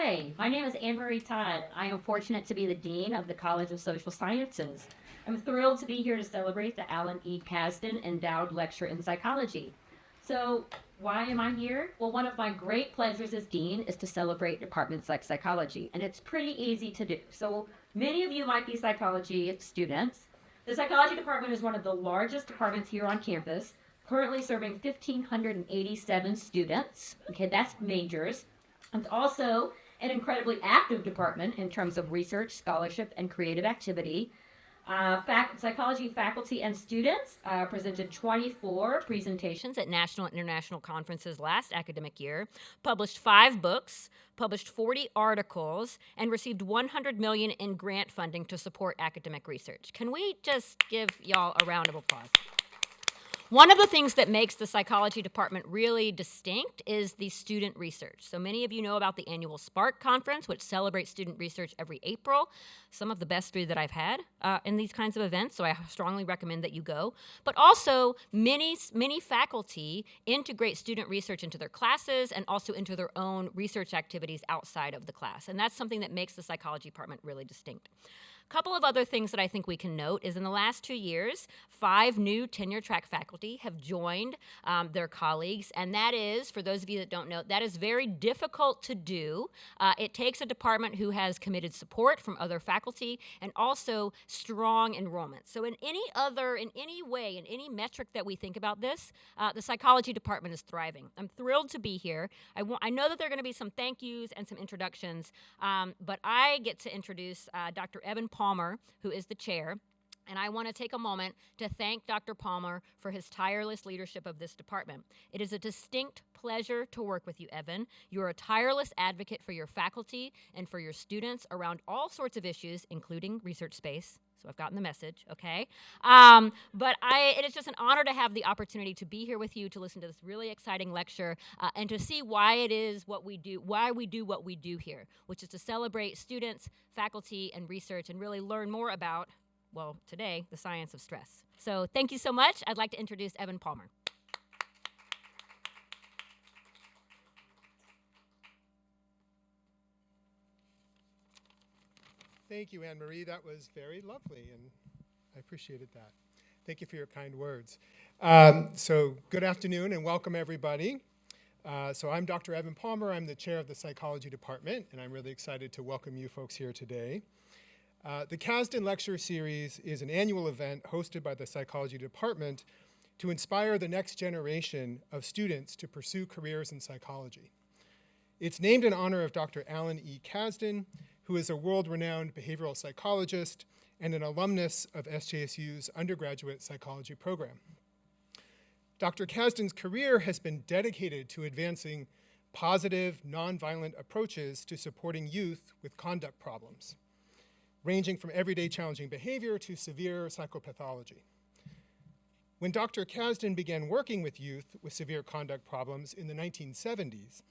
Hi, my name is Anne-Marie Todd. I am fortunate to be the Dean of the College of Social Sciences. I'm thrilled to be here to celebrate the Alan E. Kazdin Endowed Lecture in Psychology. So, why am I here? Well, one of my great pleasures as Dean is to celebrate departments like psychology, and it's pretty easy to do. So, many of you might be psychology students. The psychology department is one of the largest departments here on campus, currently serving 1,587 students. Okay, that's majors. It's also an incredibly active department in terms of research, scholarship, and creative activity. Psychology faculty and students presented 24 presentations at national and international conferences last academic year, published 5 books, published 40 articles, and received $100 million in grant funding to support academic research. Can we just give y'all a round of applause? One of the things that makes the psychology department really distinct is the student research. So many of you know about the annual Spark Conference, which celebrates student research every April. Some of the best food that I've had in these kinds of events, so I strongly recommend that you go. But also, many faculty integrate student research into their classes and also into their own research activities outside of the class. And that's something that makes the psychology department really distinct. A couple of other things that I think we can note is in the last 2 years, 5 new tenure-track faculty have joined their colleagues, and that is, for those of you that don't know, that is very difficult to do. It takes a department who has committed support from other faculty and also strong enrollment. So in any way, in any metric that we think about this, the psychology department is thriving. I'm thrilled to be here. I know that there are going to be some thank yous and some introductions, but I get to introduce Dr. Evan Palmer, who is the chair. And I want to take a moment to thank Dr. Palmer for his tireless leadership of this department. It is a distinct pleasure to work with you, Evan. You're a tireless advocate for your faculty and for your students around all sorts of issues, including research space. So I've gotten the message, okay? But it is just an honor to have the opportunity to be here with you, to listen to this really exciting lecture, and to see why we do what we do here, which is to celebrate students, faculty, and research, and really learn more about, well, today, the science of stress. So thank you so much. I'd like to introduce Evan Palmer. Thank you, Anne-Marie. That was very lovely, and I appreciated that. Thank you for your kind words. So good afternoon, and welcome, everybody. So I'm Dr. Evan Palmer. I'm the chair of the psychology department, and I'm really excited to welcome you folks here today. The Kazdin Lecture Series is an annual event hosted by the psychology department to inspire the next generation of students to pursue careers in psychology. It's named in honor of Dr. Alan E. Kazdin, who is a world-renowned behavioral psychologist and an alumnus of SJSU's undergraduate psychology program. Dr. Kazdin's career has been dedicated to advancing positive, nonviolent approaches to supporting youth with conduct problems, ranging from everyday challenging behavior to severe psychopathology. When Dr. Kazdin began working with youth with severe conduct problems in the 1970s,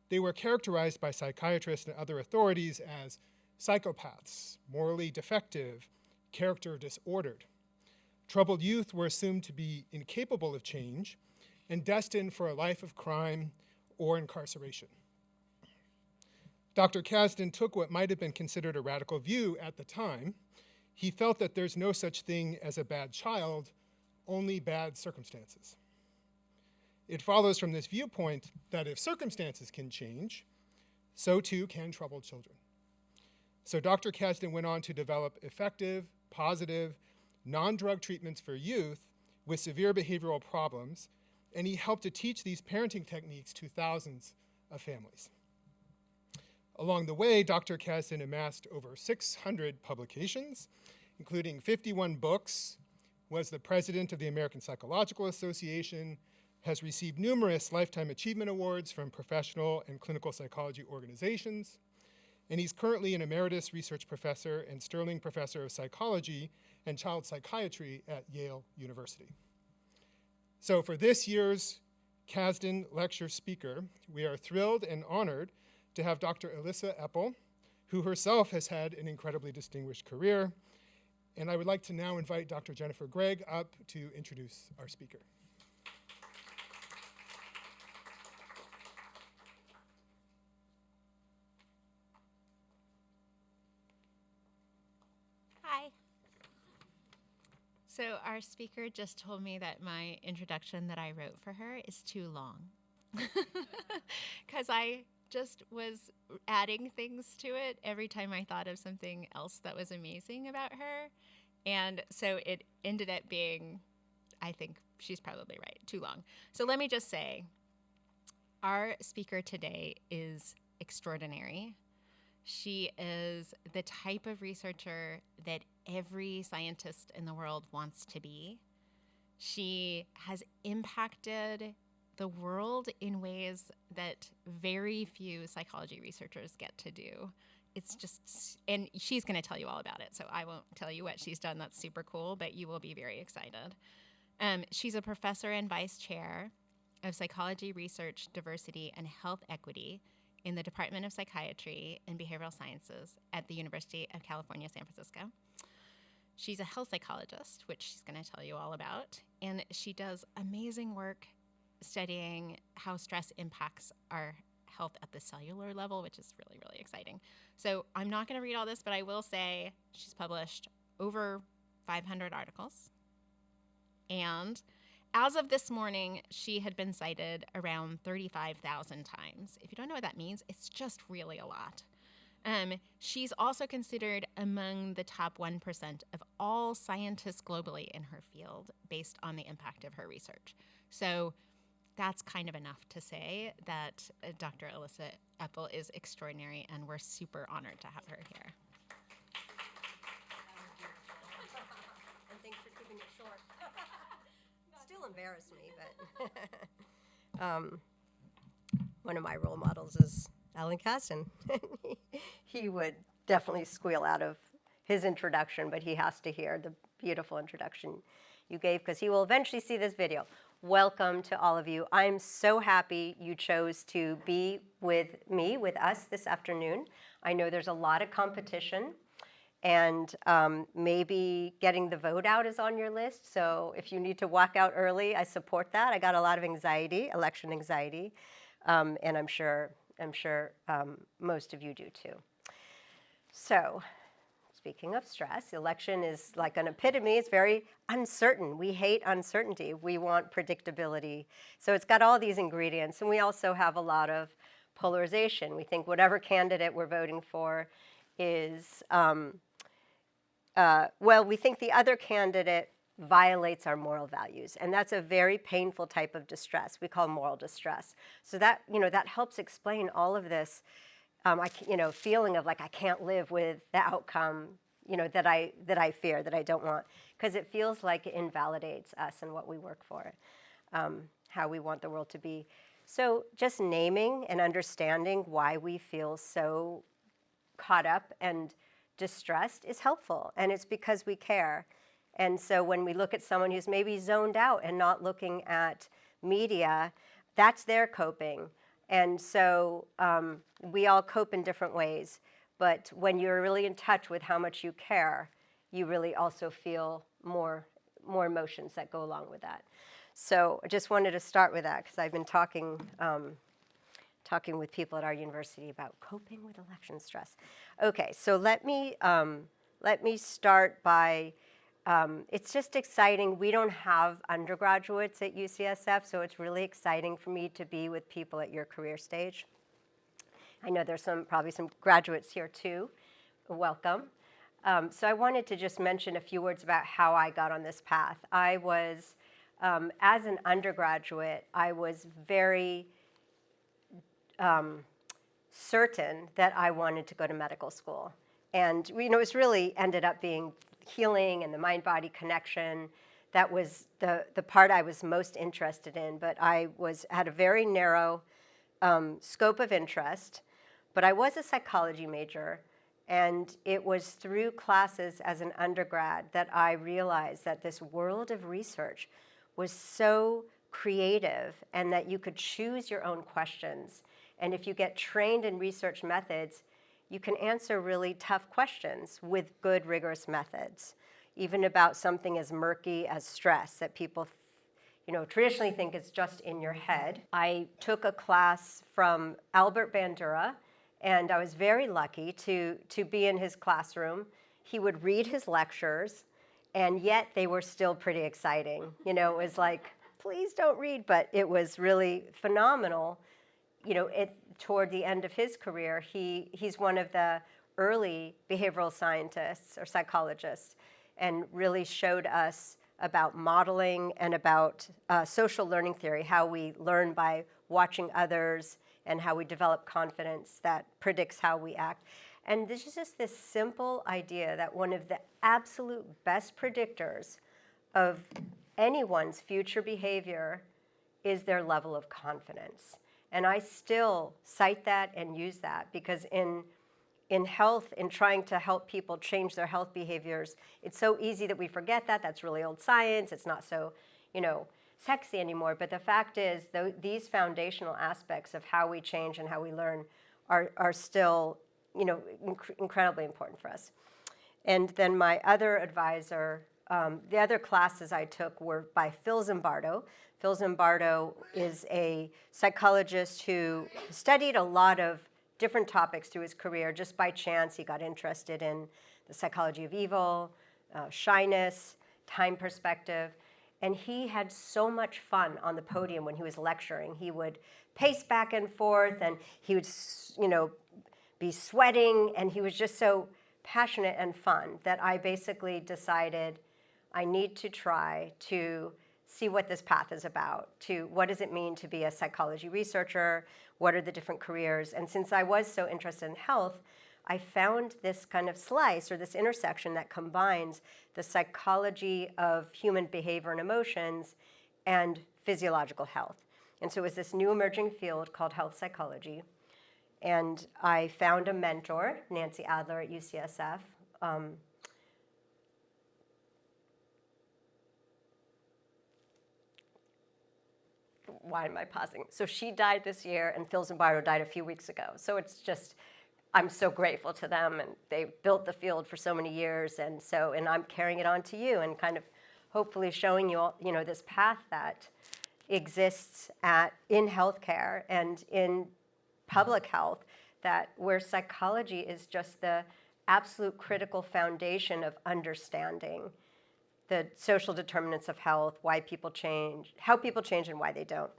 they were characterized by psychiatrists and other authorities as psychopaths, morally defective, character disordered. Troubled youth were assumed to be incapable of change and destined for a life of crime or incarceration. Dr. Kazdin took what might have been considered a radical view at the time. He felt that there's no such thing as a bad child, only bad circumstances. It follows from this viewpoint that if circumstances can change, so too can troubled children. So Dr. Kazdin went on to develop effective, positive, non-drug treatments for youth with severe behavioral problems, and he helped to teach these parenting techniques to thousands of families. Along the way, Dr. Kazdin amassed over 600 publications, including 51 books, was the president of the American Psychological Association, has received numerous Lifetime Achievement Awards from professional and clinical psychology organizations, and he's currently an emeritus research professor and Sterling Professor of Psychology and Child Psychiatry at Yale University. So for this year's Kazdin Lecture speaker, we are thrilled and honored to have Dr. Elissa Epel, who herself has had an incredibly distinguished career. And I would like to now invite Dr. Jennifer Gregg up to introduce our speaker. So our speaker just told me that my introduction that I wrote for her is too long. Because I just was adding things to it every time I thought of something else that was amazing about her. And so it ended up being, I think she's probably right, too long. So let me just say, our speaker today is extraordinary. She is the type of researcher that every scientist in the world wants to be. She has impacted the world in ways that very few psychology researchers get to do. It's just, and she's going to tell you all about it, so I won't tell you what she's done. That's super cool, but you will be very excited. She's a professor and vice chair of psychology research, diversity, and health equity in the Department of Psychiatry and Behavioral Sciences at the University of California, San Francisco. She's a health psychologist, which she's going to tell you all about, and she does amazing work studying how stress impacts our health at the cellular level, which is really, really exciting. So I'm not going to read all this, but I will say she's published over 500 articles. And as of this morning, she had been cited around 35,000 times. If you don't know what that means, it's just really a lot. She's also considered among the top 1% of all scientists globally in her field based on the impact of her research. So that's kind of enough to say that Dr. Elissa Epel is extraordinary, and we're super honored to have her here. And thanks for keeping it short. Still embarrass me, but one of my role models is Alan Kazdin. He would definitely squeal out of his introduction, but he has to hear the beautiful introduction you gave because he will eventually see this video. Welcome to all of you. I'm so happy you chose to be with me, with us this afternoon. I know there's a lot of competition, and maybe getting the vote out is on your list. So if you need to walk out early, I support that. I got a lot of anxiety, election anxiety, and I'm sure most of you do too. So, speaking of stress, election is like an epitome. It's very uncertain. We hate uncertainty. We want predictability. So it's got all these ingredients. And we also have a lot of polarization. We think whatever candidate we're voting for is, we think the other candidate violates our moral values. And that's a very painful type of distress. We call moral distress. So that, that helps explain all of this feeling of like I can't live with the outcome, that I fear, that I don't want, because it feels like it invalidates us and what we work for, how we want the world to be. So just naming and understanding why we feel so caught up and distressed is helpful, and it's because we care. And so when we look at someone who's maybe zoned out and not looking at media, that's their coping. And so we all cope in different ways, but when you're really in touch with how much you care, you really also feel more emotions that go along with that. So I just wanted to start with that because I've been talking with people at our university about coping with election stress. Okay, so let me start by. It's just exciting. We don't have undergraduates at UCSF, so it's really exciting for me to be with people at your career stage. I know there's probably some graduates here too. Welcome. So I wanted to just mention a few words about how I got on this path. I was, as an undergraduate, I was very certain that I wanted to go to medical school. And it's really ended up being healing and the mind-body connection. That was the part I was most interested in, but I had a very narrow scope of interest. But I was a psychology major, and it was through classes as an undergrad that I realized that this world of research was so creative and that you could choose your own questions. And if you get trained in research methods, you can answer really tough questions with good, rigorous methods, even about something as murky as stress that people traditionally think is just in your head. I took a class from Albert Bandura, and I was very lucky to be in his classroom. He would read his lectures, and yet they were still pretty exciting. You know, it was like, please don't read, but it was really phenomenal. You know, toward the end of his career, he's one of the early behavioral scientists or psychologists, and really showed us about modeling and about social learning theory, how we learn by watching others and how we develop confidence that predicts how we act. And this is just this simple idea that one of the absolute best predictors of anyone's future behavior is their level of confidence. And I still cite that and use that because in health, in trying to help people change their health behaviors, it's so easy that we forget that. That's really old science. It's not so, you know, sexy anymore. But the fact is, these foundational aspects of how we change and how we learn are still, you know, incredibly important for us. And then my other advisor, the other classes I took were by Phil Zimbardo. Phil Zimbardo is a psychologist who studied a lot of different topics through his career. Just by chance, he got interested in the psychology of evil, shyness, time perspective. And he had so much fun on the podium when he was lecturing. He would pace back and forth, and he would, you know, be sweating, and he was just so passionate and fun that I basically decided I need to try to see what this path is about, to what does it mean to be a psychology researcher, what are the different careers. And since I was so interested in health, I found this kind of slice or this intersection that combines the psychology of human behavior and emotions and physiological health. And so it was this new emerging field called health psychology. And I found a mentor, Nancy Adler at UCSF. Why am I pausing? So she died this year, and Phil Zimbardo died a few weeks ago. So it's just, I'm so grateful to them, and they built the field for so many years, and I'm carrying it on to you, and kind of hopefully showing you all, you know, this path that exists in healthcare and in public health, that where psychology is just the absolute critical foundation of understanding the social determinants of health, why people change, how people change and why they don't.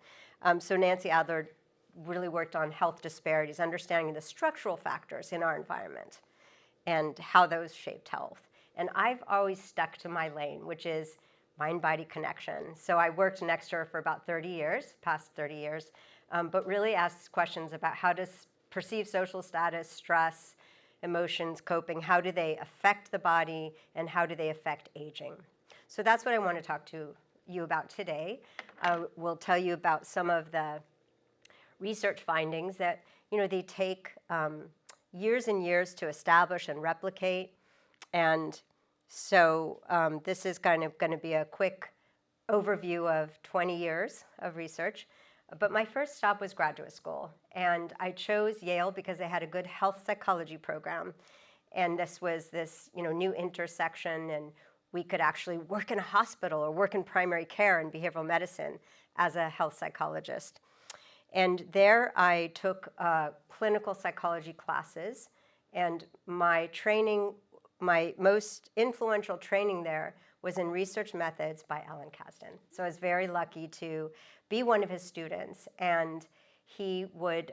So Nancy Adler really worked on health disparities, understanding the structural factors in our environment and how those shaped health. And I've always stuck to my lane, which is mind-body connection. So I worked next to her for about 30 years, past 30 years, but really asked questions about how does perceived social status, stress, emotions, coping, how do they affect the body and how do they affect aging? So that's what I want to talk to you about today. We'll tell you about some of the research findings that, you know, they take years and years to establish and replicate. And so this is kind of going to be a quick overview of 20 years of research. But my first stop was graduate school. And I chose Yale because they had a good health psychology program. And this was this, you know, new intersection, and we could actually work in a hospital or work in primary care in behavioral medicine as a health psychologist. And there I took clinical psychology classes, and my training, my most influential training there was in research methods by Alan Kazdin. So I was very lucky to be one of his students, and he would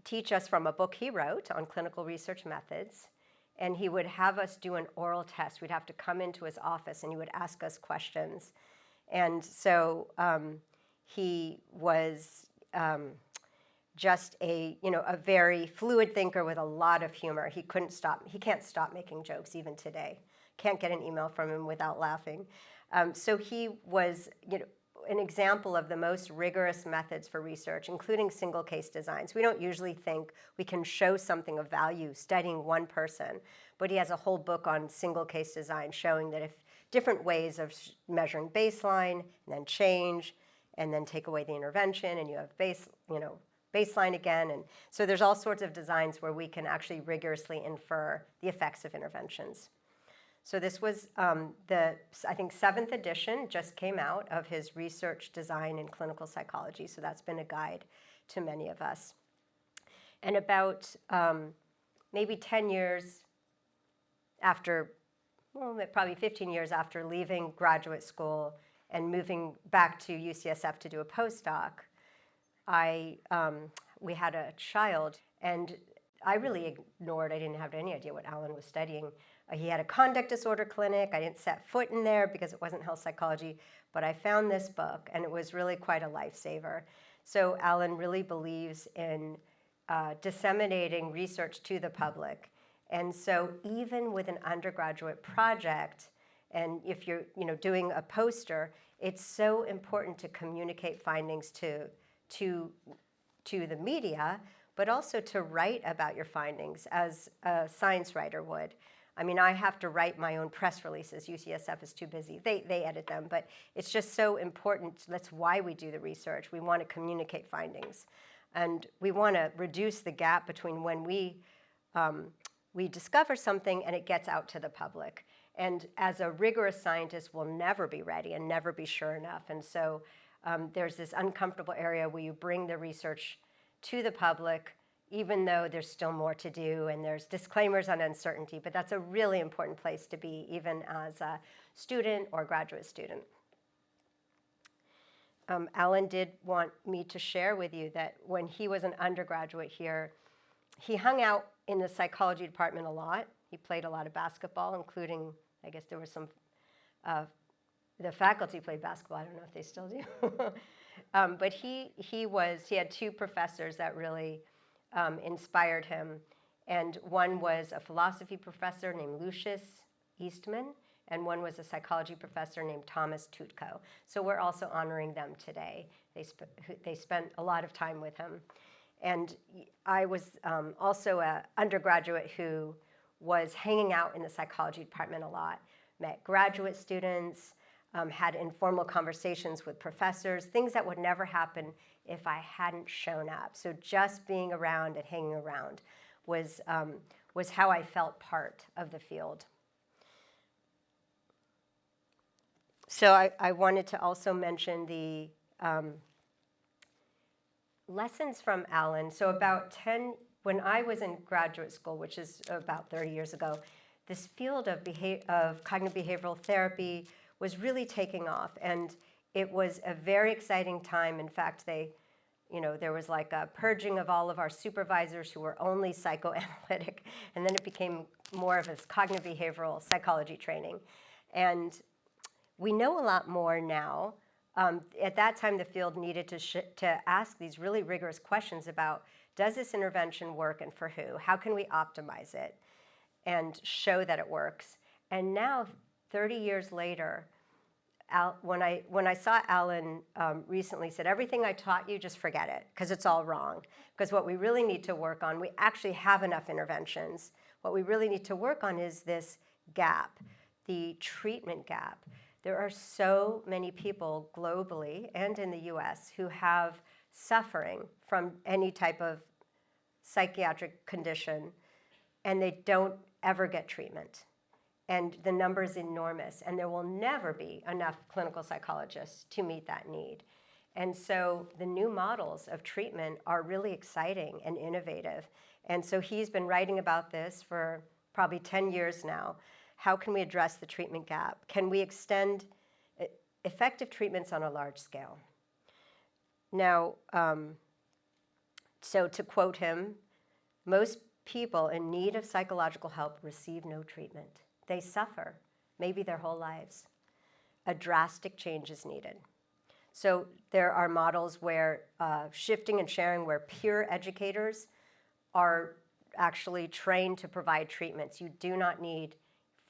teach us from a book he wrote on clinical research methods. And he would have us do an oral test. We'd have to come into his office, and he would ask us questions. And so he was just a very fluid thinker with a lot of humor. He can't stop making jokes even today. Can't get an email from him without laughing. So he was, you know, an example of the most rigorous methods for research, including single case designs. We don't usually think we can show something of value studying one person, but he has a whole book on single case design showing that if different ways of measuring baseline and then change and then take away the intervention, and you have baseline again. And so there's all sorts of designs where we can actually rigorously infer the effects of interventions. So this was the, I think, 7th edition just came out of his research design in clinical psychology. So that's been a guide to many of us. And about maybe 10 years after probably 15 years after leaving graduate school and moving back to UCSF to do a postdoc, we had a child, and I really ignored. I didn't have any idea what Alan was studying. He had a conduct disorder clinic. I didn't set foot in there because it wasn't health psychology, but I found this book, and it was really quite a lifesaver. So Alan really believes in disseminating research to the public. And so even with an undergraduate project, and if you're doing a poster, it's so important to communicate findings to the media, but also to write about your findings as a science writer would. I mean, I have to write my own press releases. UCSF is too busy. They edit them, but it's just so important. That's why we do the research. We want to communicate findings. And we want to reduce the gap between when we discover something and it gets out to the public. And as a rigorous scientist, we'll never be ready and never be sure enough. And so there's this uncomfortable area where you bring the research to the public, even though there's still more to do and there's disclaimers on uncertainty. But that's a really important place to be, even as a student or graduate student. Alan did want me to share with you that when he was an undergraduate here, he hung out in the psychology department a lot. He played a lot of basketball, including, I guess there was some, the faculty played basketball. I don't know if they still do. But he had two professors that really inspired him. And one was a philosophy professor named Lucius Eastman, and one was a psychology professor named Thomas Tutko. So we're also honoring them today. They spent a lot of time with him. And I was also an undergraduate who was hanging out in the psychology department a lot, met graduate students, had informal conversations with professors, things that would never happen if I hadn't shown up. So just being around and hanging around was how I felt part of the field. So I wanted to also mention the lessons from Alan. So when I was in graduate school, which is about 30 years ago, this field of cognitive behavioral therapy was really taking off, and it was a very exciting time. In fact, there was like a purging of all of our supervisors who were only psychoanalytic, and then it became more of a cognitive behavioral psychology training. And we know a lot more now. At that time, the field needed to ask these really rigorous questions about, does this intervention work and for who? How can we optimize it and show that it works? And now, 30 years later, when I saw Alan recently, said, everything I taught you, just forget it, because it's all wrong. Because what we really need to work on, we actually have enough interventions. What we really need to work on is this gap, the treatment gap. There are so many people globally and in the US who have suffering from any type of psychiatric condition, and they don't ever get treatment. And the number is enormous, and there will never be enough clinical psychologists to meet that need. And so the new models of treatment are really exciting and innovative. And so he's been writing about this for probably 10 years now. How can we address the treatment gap? Can we extend effective treatments on a large scale? Now, so to quote him, most people in need of psychological help receive no treatment. They suffer, maybe their whole lives. A drastic change is needed. So there are models where shifting and sharing, where peer educators are actually trained to provide treatments. You do not need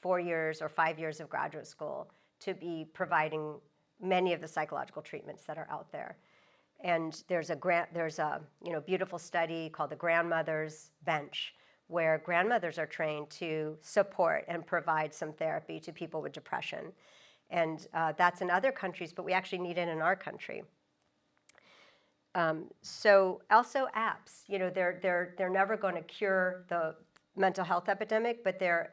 4 years or 5 years of graduate school to be providing many of the psychological treatments that are out there. And there's a beautiful study called the Grandmother's Bench, where grandmothers are trained to support and provide some therapy to people with depression. And that's in other countries, but we actually need it in our country. So also apps, they're never going to cure the mental health epidemic, but they're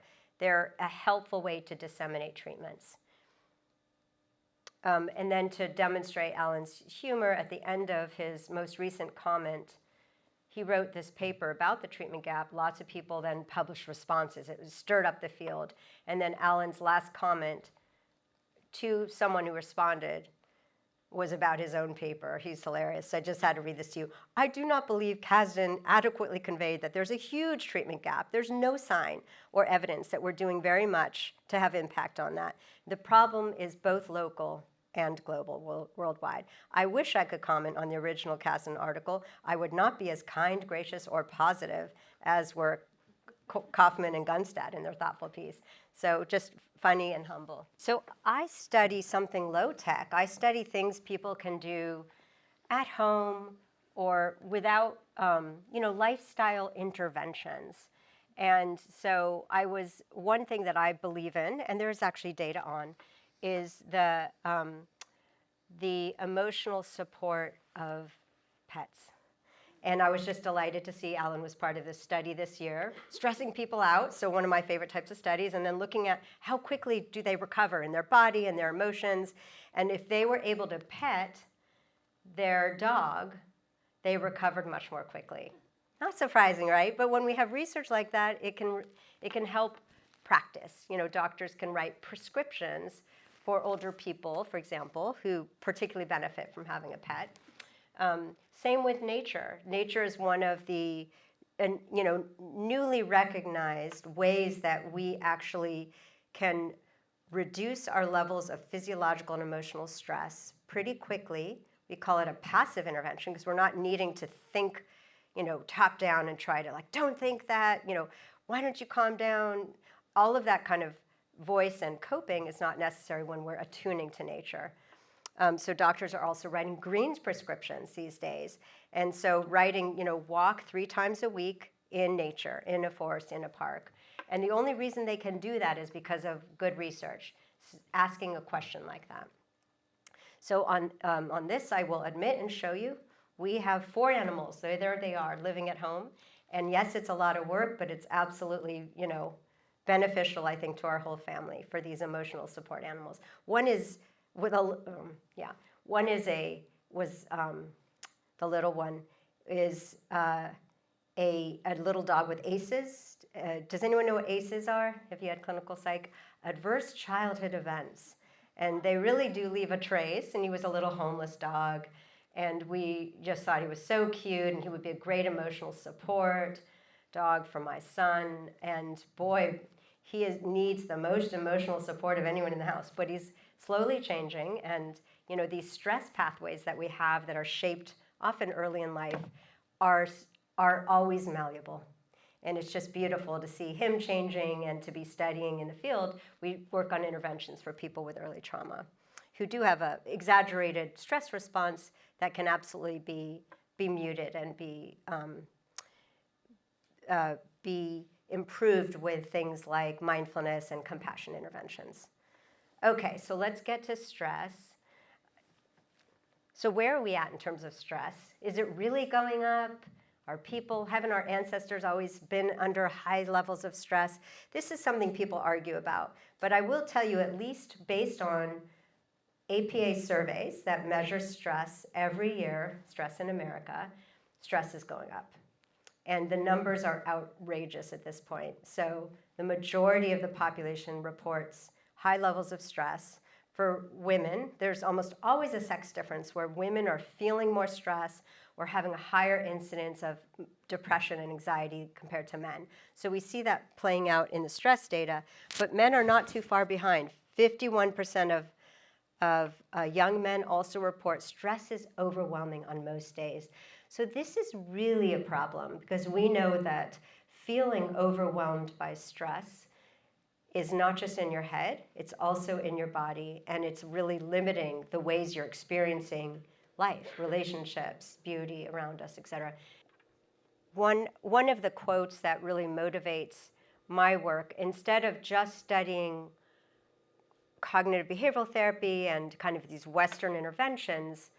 a helpful way to disseminate treatments. And then to demonstrate Alan's humor, at the end of his most recent comment, he wrote this paper about the treatment gap. Lots of people then published responses. It stirred up the field. And then Alan's last comment to someone who responded was about his own paper. He's hilarious. I just had to read this to you. I do not believe Kazdin adequately conveyed that there's a huge treatment gap. There's no sign or evidence that we're doing very much to have impact on that. The problem is both local and global, worldwide. I wish I could comment on the original Kazdin article. I would not be as kind, gracious, or positive as were Kaufman and Gunstad in their thoughtful piece. So just funny and humble. So I study something low tech. I study things people can do at home or without, lifestyle interventions. And so one thing that I believe in, and there's actually data on, is the emotional support of pets. And I was just delighted to see Alan was part of this study this year, stressing people out, so one of my favorite types of studies, and then looking at how quickly do they recover in their body and their emotions. And if they were able to pet their dog, they recovered much more quickly. Not surprising, right? But when we have research like that, it can help practice. Doctors can write prescriptions for older people, for example, who particularly benefit from having a pet. Same with nature. Nature is one of the newly recognized ways that we actually can reduce our levels of physiological and emotional stress pretty quickly. We call it a passive intervention because we're not needing to think, top down and try to don't think that, why don't you calm down? All of that kind of voice and coping is not necessary when we're attuning to nature. So doctors are also writing greens prescriptions these days. And so writing, walk 3 times a week in nature, in a forest, in a park. And the only reason they can do that is because of good research, asking a question like that. So on this, I will admit and show you, we have 4 animals. So there they are, living at home. And yes, it's a lot of work, but it's absolutely, beneficial, I think, to our whole family for these emotional support animals. One is with the little one is a little dog with ACEs. Does anyone know what ACEs are? Have you had clinical psych? Adverse childhood events. And they really do leave a trace. And he was a little homeless dog. And we just thought he was so cute and he would be a great emotional support dog for my son. And boy, he needs the most emotional support of anyone in the house. But he's slowly changing. And these stress pathways that we have that are shaped often early in life are always malleable. And it's just beautiful to see him changing and to be studying in the field. We work on interventions for people with early trauma who do have an exaggerated stress response that can absolutely be muted and be improved with things like mindfulness and compassion interventions. Okay, so let's get to stress. So where are we at in terms of stress? Is it really going up? Haven't our ancestors always been under high levels of stress? This is something people argue about. But I will tell you, at least based on APA surveys that measure stress every year, stress in America, stress is going up. And the numbers are outrageous at this point. So the majority of the population reports high levels of stress. For women, there's almost always a sex difference where women are feeling more stress or having a higher incidence of depression and anxiety compared to men. So we see that playing out in the stress data, but men are not too far behind. 51% of young men also report stress is overwhelming on most days. So this is really a problem because we know that feeling overwhelmed by stress is not just in your head, it's also in your body, and it's really limiting the ways you're experiencing life, relationships, beauty around us, etc. One of the quotes that really motivates my work, instead of just studying cognitive behavioral therapy and kind of these Western interventions,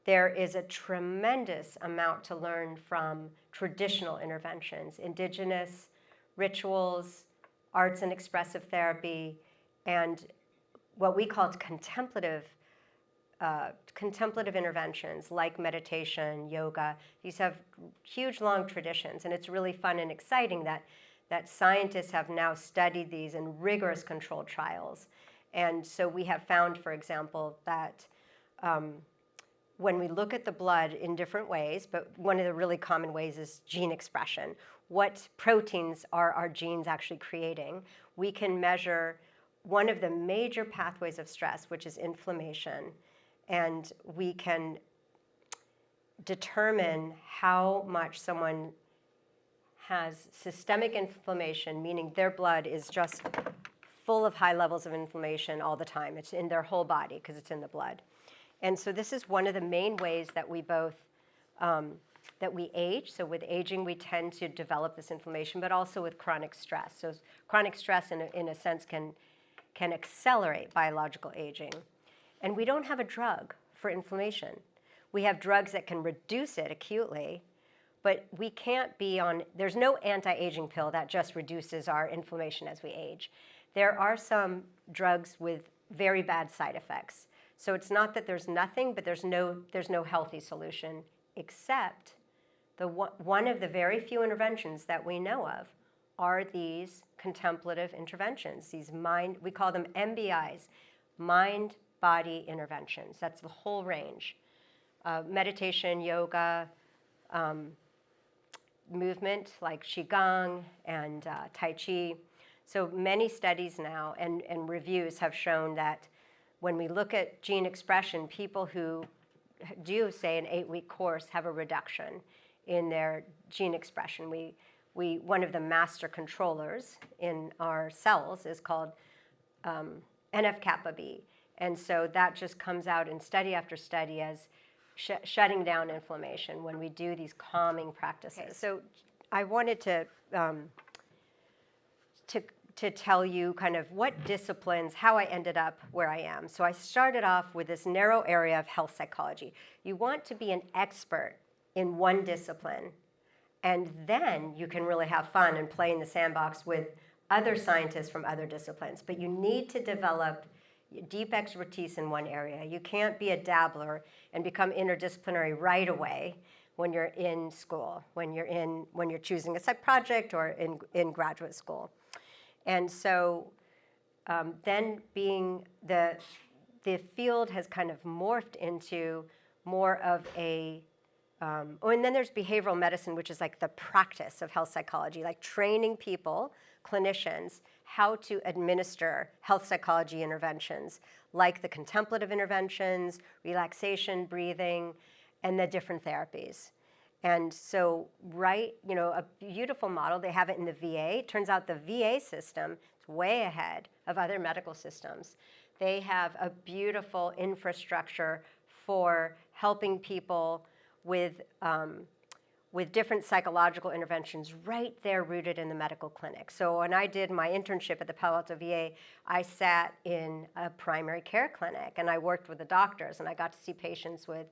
there is a tremendous amount to learn from traditional interventions, indigenous rituals, arts and expressive therapy, and what we call contemplative contemplative interventions like meditation, yoga. These have huge, long traditions, and it's really fun and exciting that scientists have now studied these in rigorous controlled trials. And so we have found, for example, that when we look at the blood in different ways, but one of the really common ways is gene expression. What proteins are our genes actually creating? We can measure one of the major pathways of stress, which is inflammation, and we can determine how much someone has systemic inflammation, meaning their blood is just full of high levels of inflammation all the time. It's in their whole body because it's in the blood. And so this is one of the main ways that we both, that we age. So with aging, we tend to develop this inflammation, but also with chronic stress. So chronic stress, in a sense, can accelerate biological aging. And we don't have a drug for inflammation. We have drugs that can reduce it acutely, but we can't be on, there's no anti-aging pill that just reduces our inflammation as we age. There are some drugs with very bad side effects. So it's not that there's nothing, but there's no healthy solution, except one of the very few interventions that we know of are these contemplative interventions, these we call them MBIs, mind-body interventions. That's the whole range. Meditation, yoga, movement like Qigong and Tai Chi. So many studies now and reviews have shown that when we look at gene expression, people who do, say, an 8-week course have a reduction in their gene expression. One of the master controllers in our cells is called NF-kappa B. And so that just comes out in study after study as shutting down inflammation when we do these calming practices. Okay, so I wanted to tell you kind of what disciplines, how I ended up where I am. So I started off with this narrow area of health psychology. You want to be an expert in one discipline, and then you can really have fun and play in the sandbox with other scientists from other disciplines. But you need to develop deep expertise in one area. You can't be a dabbler and become interdisciplinary right away when you're in school, when you're choosing a side project or in graduate school. And so then the field has kind of morphed into more of a, and then there's behavioral medicine, which is like the practice of health psychology, like training people, clinicians, how to administer health psychology interventions, like the contemplative interventions, relaxation, breathing, and the different therapies. And so, a beautiful model, they have it in the VA. It turns out the VA system is way ahead of other medical systems. They have a beautiful infrastructure for helping people with different psychological interventions right there rooted in the medical clinic. So when I did my internship at the Palo Alto VA, I sat in a primary care clinic and I worked with the doctors and I got to see patients with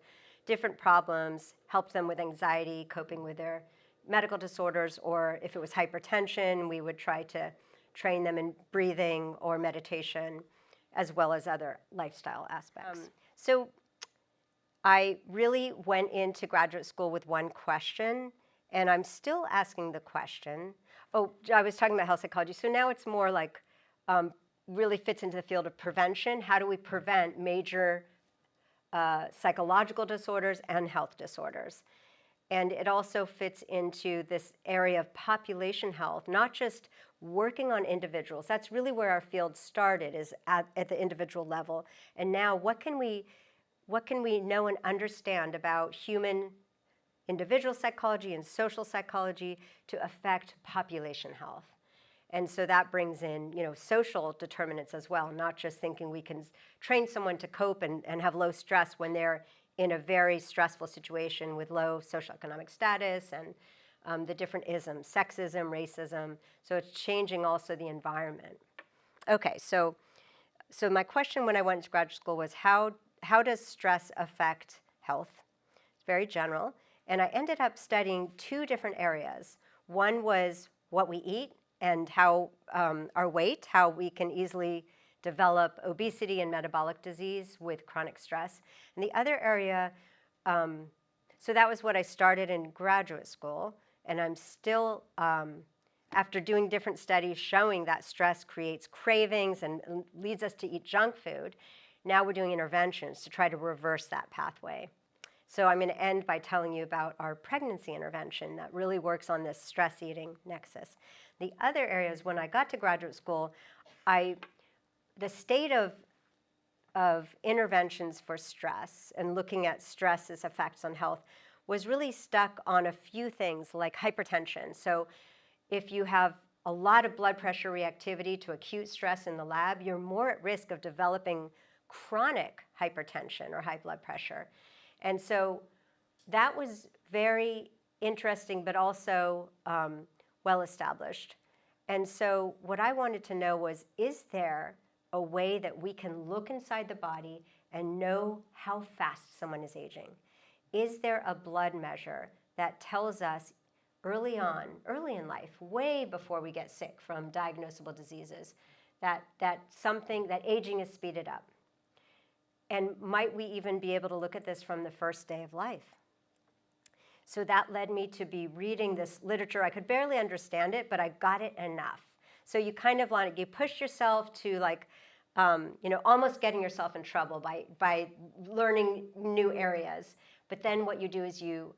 different problems, helped them with anxiety, coping with their medical disorders, or if it was hypertension, we would try to train them in breathing or meditation, as well as other lifestyle aspects. So I really went into graduate school with one question, and I'm still asking the question. Oh, I was talking about health psychology, so now it's more like really fits into the field of prevention. How do we prevent major psychological disorders and health disorders? And it also fits into this area of population health, not just working on individuals. That's really where our field started, is at the individual level. And now what can we know and understand about human individual psychology and social psychology to affect population health? And so that brings in, social determinants as well, not just thinking we can train someone to cope and have low stress when they're in a very stressful situation with low socioeconomic status and the different isms, sexism, racism. So it's changing also the environment. Okay, so my question when I went to graduate school was how does stress affect health? It's very general. And I ended up studying two different areas. One was what we eat and how our weight, how we can easily develop obesity and metabolic disease with chronic stress. And the other area, so that was what I started in graduate school, and I'm still, after doing different studies showing that stress creates cravings and leads us to eat junk food, now we're doing interventions to try to reverse that pathway. So I'm going to end by telling you about our pregnancy intervention that really works on this stress eating nexus. The other areas, when I got to graduate school, the state of interventions for stress and looking at stress's effects on health was really stuck on a few things like hypertension. So if you have a lot of blood pressure reactivity to acute stress in the lab, you're more at risk of developing chronic hypertension or high blood pressure. And so that was very interesting, but also well established. And so what I wanted to know was, is there a way that we can look inside the body and know how fast someone is aging? Is there a blood measure that tells us early in life, way before we get sick from diagnosable diseases, that aging is speeded up? And might we even be able to look at this from the first day of life? So that led me to be reading this literature. I could barely understand it, but I got it enough. So you kind of you push yourself to almost getting yourself in trouble by learning new areas. But then what you do is you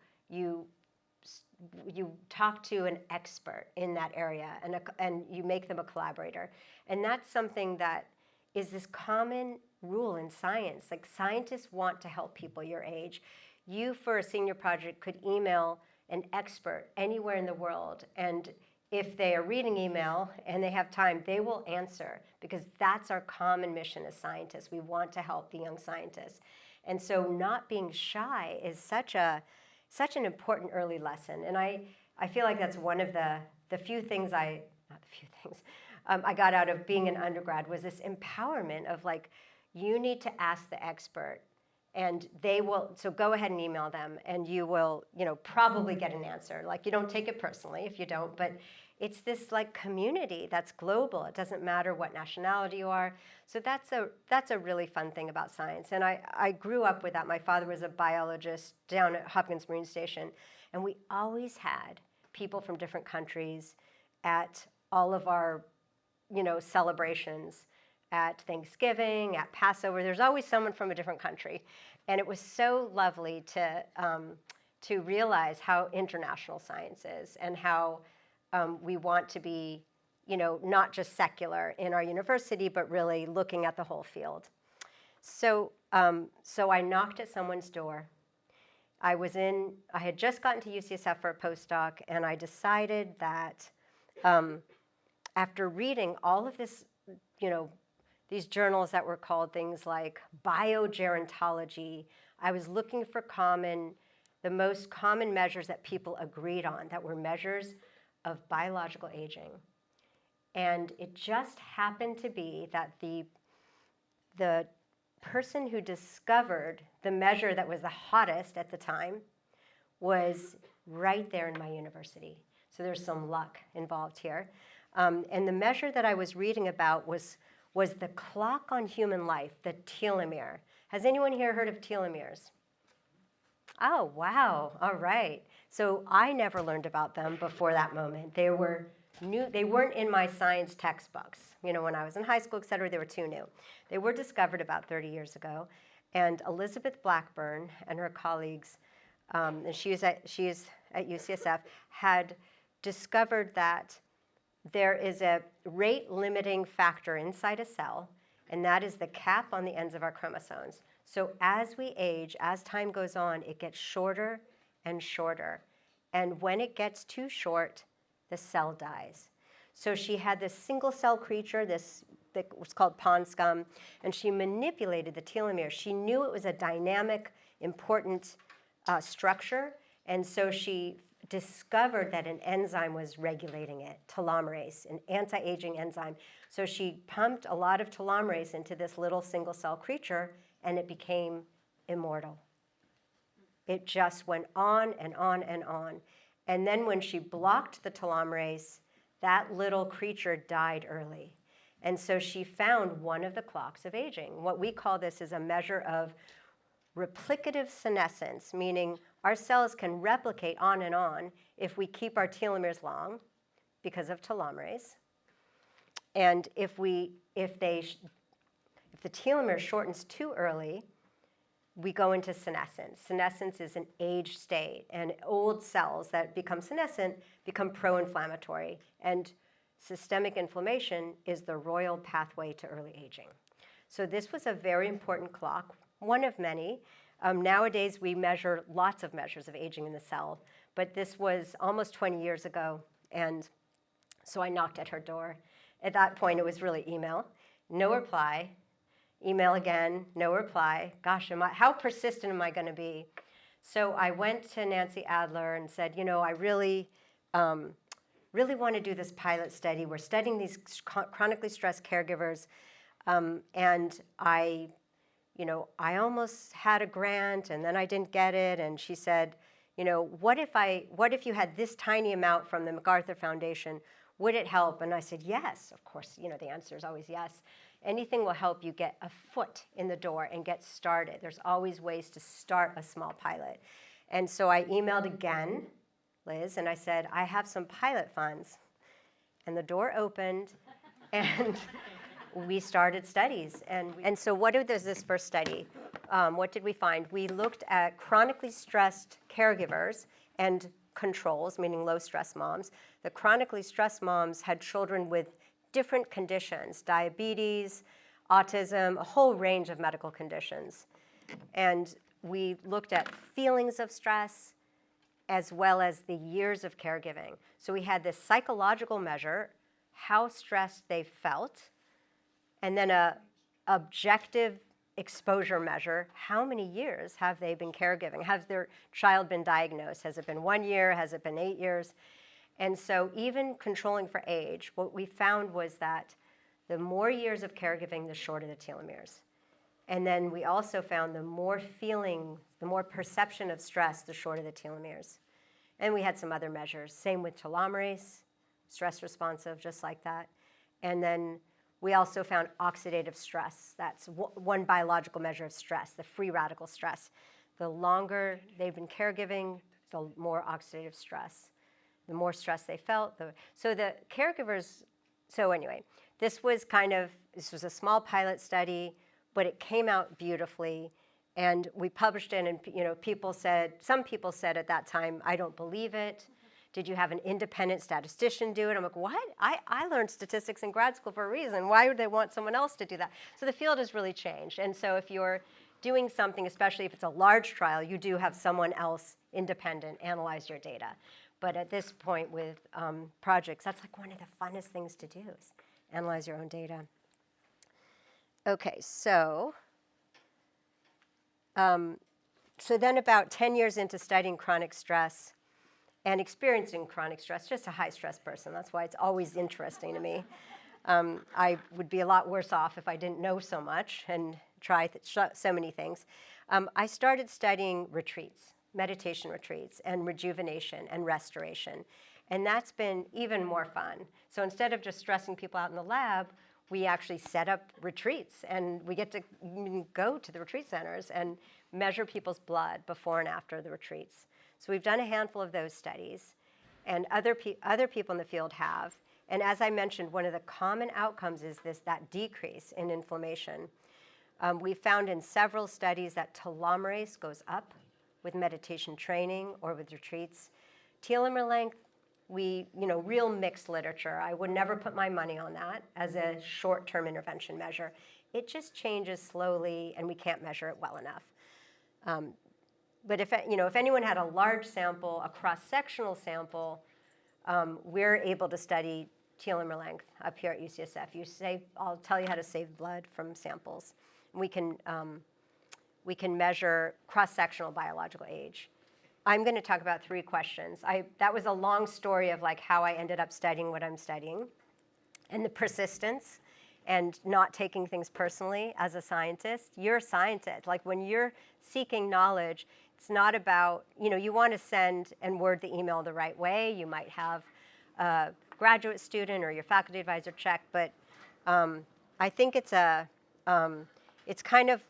talk to an expert in that area, and you make them a collaborator. And that's something that is this common rule in science. Like, scientists want to help people your age. You, for a senior project, could email an expert anywhere in the world, and if they are reading email and they have time, they will answer, because that's our common mission as scientists. We want to help the young scientists. And so not being shy is such an important early lesson. And I feel like that's one of the few things I got out of being an undergrad, was this empowerment of you need to ask the expert, and they will, so go ahead and email them, and you will, probably get an answer. You don't take it personally if you don't, but it's this community that's global. It doesn't matter what nationality you are. So that's a really fun thing about science. And I grew up with that. My father was a biologist down at Hopkins Marine Station, and we always had people from different countries at all of our, celebrations. At Thanksgiving, at Passover, there's always someone from a different country. And it was so lovely to realize how international science is, and how we want to be, not just secular in our university, but really looking at the whole field. So I knocked at someone's door. I had just gotten to UCSF for a postdoc, and I decided that after reading all of this, these journals that were called things like biogerontology, I was looking for the most common measures that people agreed on, that were measures of biological aging. And it just happened to be that the person who discovered the measure that was the hottest at the time was right there in my university. So there's some luck involved here. And the measure that I was reading about was the clock on human life, the telomere. Has anyone here heard of telomeres? Oh, wow. All right. So I never learned about them before that moment. They weren't in my science textbooks. When I was in high school, et cetera, they were too new. They were discovered about 30 years ago. And Elizabeth Blackburn and her colleagues, and she is at UCSF, had discovered that there is a rate-limiting factor inside a cell, and that is the cap on the ends of our chromosomes. So as we age, as time goes on, it gets shorter and shorter. And when it gets too short, the cell dies. So she had this single-cell creature, that was called pond scum, and she manipulated the telomere. She knew it was a dynamic, important structure, and so she discovered that an enzyme was regulating it, telomerase, an anti-aging enzyme. So she pumped a lot of telomerase into this little single-cell creature, and it became immortal. It just went on and on and on. And then when she blocked the telomerase, that little creature died early. And so she found one of the clocks of aging. What we call this is a measure of replicative senescence, meaning our cells can replicate on and on if we keep our telomeres long because of telomerase. And if the telomere shortens too early, we go into senescence. Senescence is an age state, and old cells that become senescent become pro-inflammatory. And systemic inflammation is the royal pathway to early aging. So this was a very important clock, one of many. Nowadays, we measure lots of measures of aging in the cell, but this was almost 20 years ago, and so I knocked at her door. At that point, it was really email, no reply, email again, no reply. Gosh, how persistent am I going to be? So I went to Nancy Adler and said, I really want to do this pilot study. We're studying these chronically stressed caregivers, and I almost had a grant, and then I didn't get it. And she said, what if you had this tiny amount from the MacArthur Foundation? Would it help? And I said, yes. Of course, the answer is always yes. Anything will help you get a foot in the door and get started. There's always ways to start a small pilot. And so I emailed again, Liz, and I said, I have some pilot funds. And the door opened, and we started studies. And so what was this first study? What did we find? We looked at chronically stressed caregivers and controls, meaning low-stress moms. The chronically stressed moms had children with different conditions, diabetes, autism, a whole range of medical conditions. And we looked at feelings of stress as well as the years of caregiving. So we had this psychological measure, how stressed they felt, and then a objective exposure measure, how many years have they been caregiving? Has their child been diagnosed? Has it been 1 year? Has it been 8 years? And so even controlling for age, what we found was that the more years of caregiving, the shorter the telomeres. And then we also found the more perception of stress, the shorter the telomeres. And we had some other measures. Same with telomerase, stress responsive, just like that. And then we also found oxidative stress. That's one biological measure of stress, the free radical stress. The longer they've been caregiving, the more oxidative stress. The more stress they felt. So the caregivers, anyway, this was a small pilot study, but it came out beautifully. And we published it, and some people said at that time, I don't believe it. Did you have an independent statistician do it? I'm like, what? I learned statistics in grad school for a reason. Why would they want someone else to do that? So the field has really changed. And so if you're doing something, especially if it's a large trial, you do have someone else independent analyze your data. But at this point with projects, that's like one of the funnest things to do is analyze your own data. Okay, so then about 10 years into studying chronic stress and experiencing chronic stress, just a high stress person, that's why it's always interesting to me. I would be a lot worse off if I didn't know so much and try so many things. I started studying retreats, meditation retreats, and rejuvenation and restoration. And that's been even more fun. So instead of just stressing people out in the lab, we actually set up retreats, and we get to go to the retreat centers and measure people's blood before and after the retreats. So we've done a handful of those studies, and other people in the field have. And as I mentioned, one of the common outcomes is that decrease in inflammation. We found in several studies that telomerase goes up with meditation training or with retreats. Telomere length, real mixed literature. I would never put my money on that as a short-term intervention measure. It just changes slowly, and we can't measure it well enough. But if anyone had a large sample, a cross-sectional sample, we're able to study telomere length up here at UCSF. I'll tell you how to save blood from samples. We can measure cross-sectional biological age. I'm going to talk about 3 questions. That was a long story of how I ended up studying what I'm studying, and the persistence, and not taking things personally as a scientist. You're a scientist. When you're seeking knowledge, it's not about, you want to send and word the email the right way. You might have a graduate student or your faculty advisor check, but I think it's it's kind of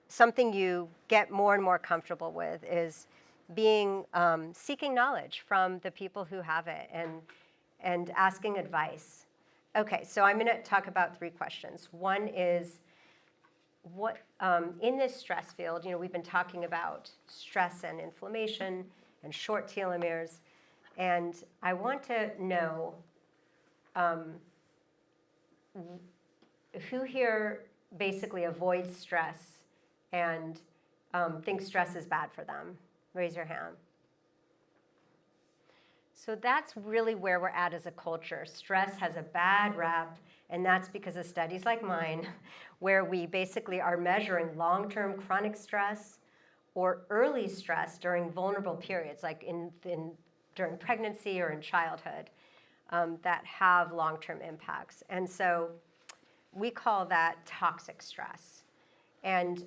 something you get more and more comfortable with is seeking knowledge from the people who have it and asking advice. Okay, so I'm going to talk about 3 questions. One is, what in this stress field, we've been talking about stress and inflammation and short telomeres, and I want to know who here basically avoids stress and thinks stress is bad for them? Raise your hand. So that's really where we're at as a culture. Stress has a bad rap, and that's because of studies like mine, where we basically are measuring long-term chronic stress or early stress during vulnerable periods, like during pregnancy or in childhood, that have long-term impacts. And so we call that toxic stress. And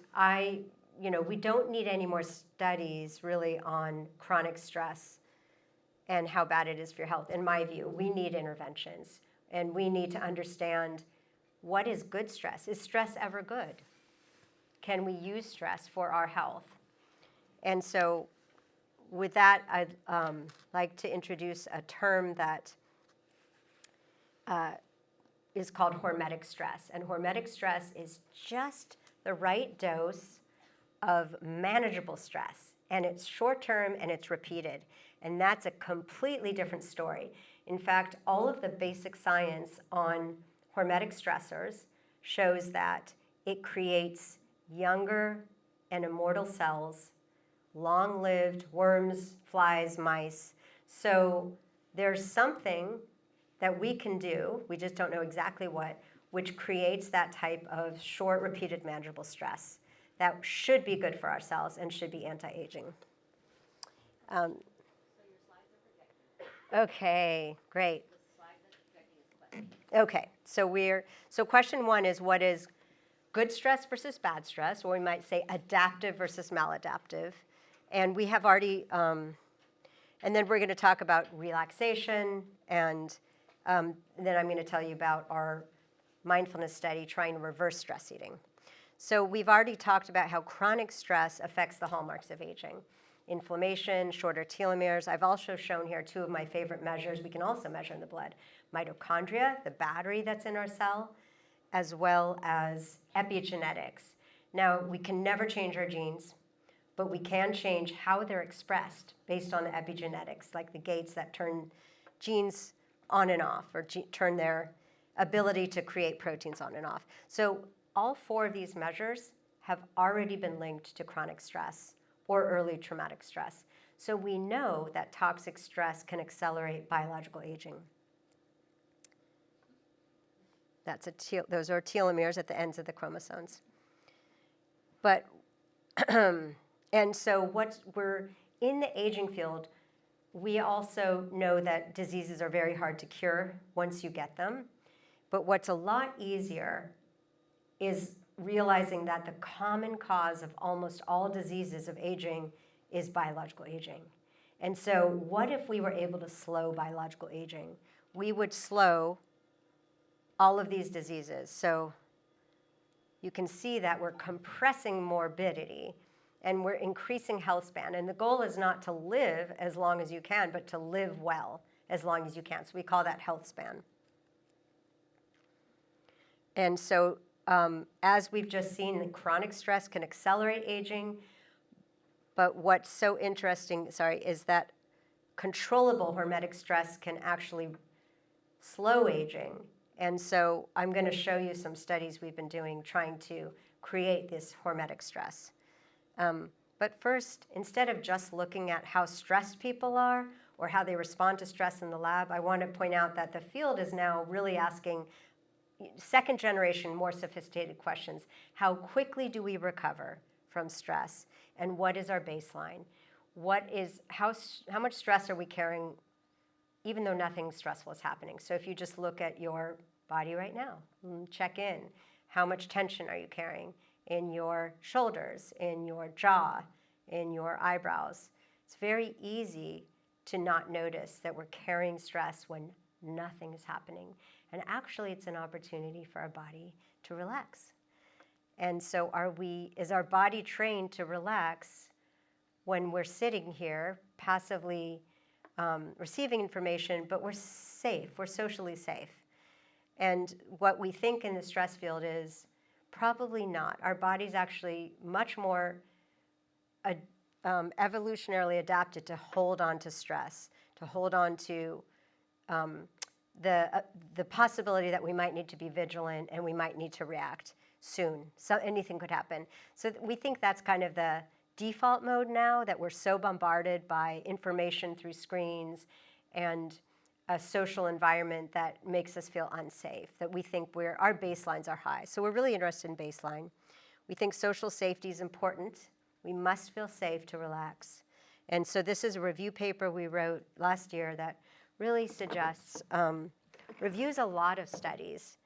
we don't need any more studies really on chronic stress and how bad it is for your health. In my view, we need interventions, and we need to understand what is good stress. Is stress ever good? Can we use stress for our health? And so with that, I'd like to introduce a term that is called hormetic stress. And hormetic stress is just the right dose of manageable stress. And it's short-term and it's repeated. And that's a completely different story. In fact, all of the basic science on hormetic stressors shows that it creates younger and immortal cells, long-lived worms, flies, mice. So there's something that we can do, we just don't know exactly what, which creates that type of short, repeated, manageable stress that should be good for our cells and should be anti-aging. Okay, great. Okay, so question 1 is, what is good stress versus bad stress, or we might say adaptive versus maladaptive. And we have already, and then we're going to talk about relaxation, and then I'm going to tell you about our mindfulness study trying to reverse stress eating. So we've already talked about how chronic stress affects the hallmarks of aging. Inflammation, shorter telomeres. I've also shown here 2 of my favorite measures we can also measure in the blood. Mitochondria, the battery that's in our cell, as well as epigenetics. Now, we can never change our genes, but we can change how they're expressed based on the epigenetics, like the gates that turn genes on and off, or turn their ability to create proteins on and off. So all 4 of these measures have already been linked to chronic stress or early traumatic stress. So we know that toxic stress can accelerate biological aging. Those are telomeres at the ends of the chromosomes. But, and so we're in the aging field, we also know that diseases are very hard to cure once you get them. But what's a lot easier is realizing that the common cause of almost all diseases of aging is biological aging. And so what if we were able to slow biological aging? We would slow all of these diseases. So you can see that we're compressing morbidity and we're increasing health span. And the goal is not to live as long as you can, but to live well as long as you can. So we call that health span. And so as we've just seen, the chronic stress can accelerate aging. But what's so interesting, is that controllable hormetic stress can actually slow aging. And so I'm going to show you some studies we've been doing trying to create this hormetic stress. But first, instead of just looking at how stressed people are or how they respond to stress in the lab, I want to point out that the field is now really asking second generation, more sophisticated questions. How quickly do we recover from stress? And what is our baseline? How much stress are we carrying even though nothing stressful is happening? So if you just look at your body right now, check in. How much tension are you carrying in your shoulders, in your jaw, in your eyebrows? It's very easy to not notice that we're carrying stress when nothing is happening. And actually, it's an opportunity for our body to relax. And so is our body trained to relax when we're sitting here passively receiving information, but we're safe, we're socially safe? And what we think in the stress field is probably not. Our body's actually much more evolutionarily adapted to hold on to stress, to hold on to the possibility that we might need to be vigilant and we might need to react soon. So anything could happen. So we think that's kind of the default mode now, that we're so bombarded by information through screens and a social environment that makes us feel unsafe, that we think our baselines are high. So we're really interested in baseline. We think social safety is important. We must feel safe to relax. And so this is a review paper we wrote last year that really suggests, reviews a lot of studies.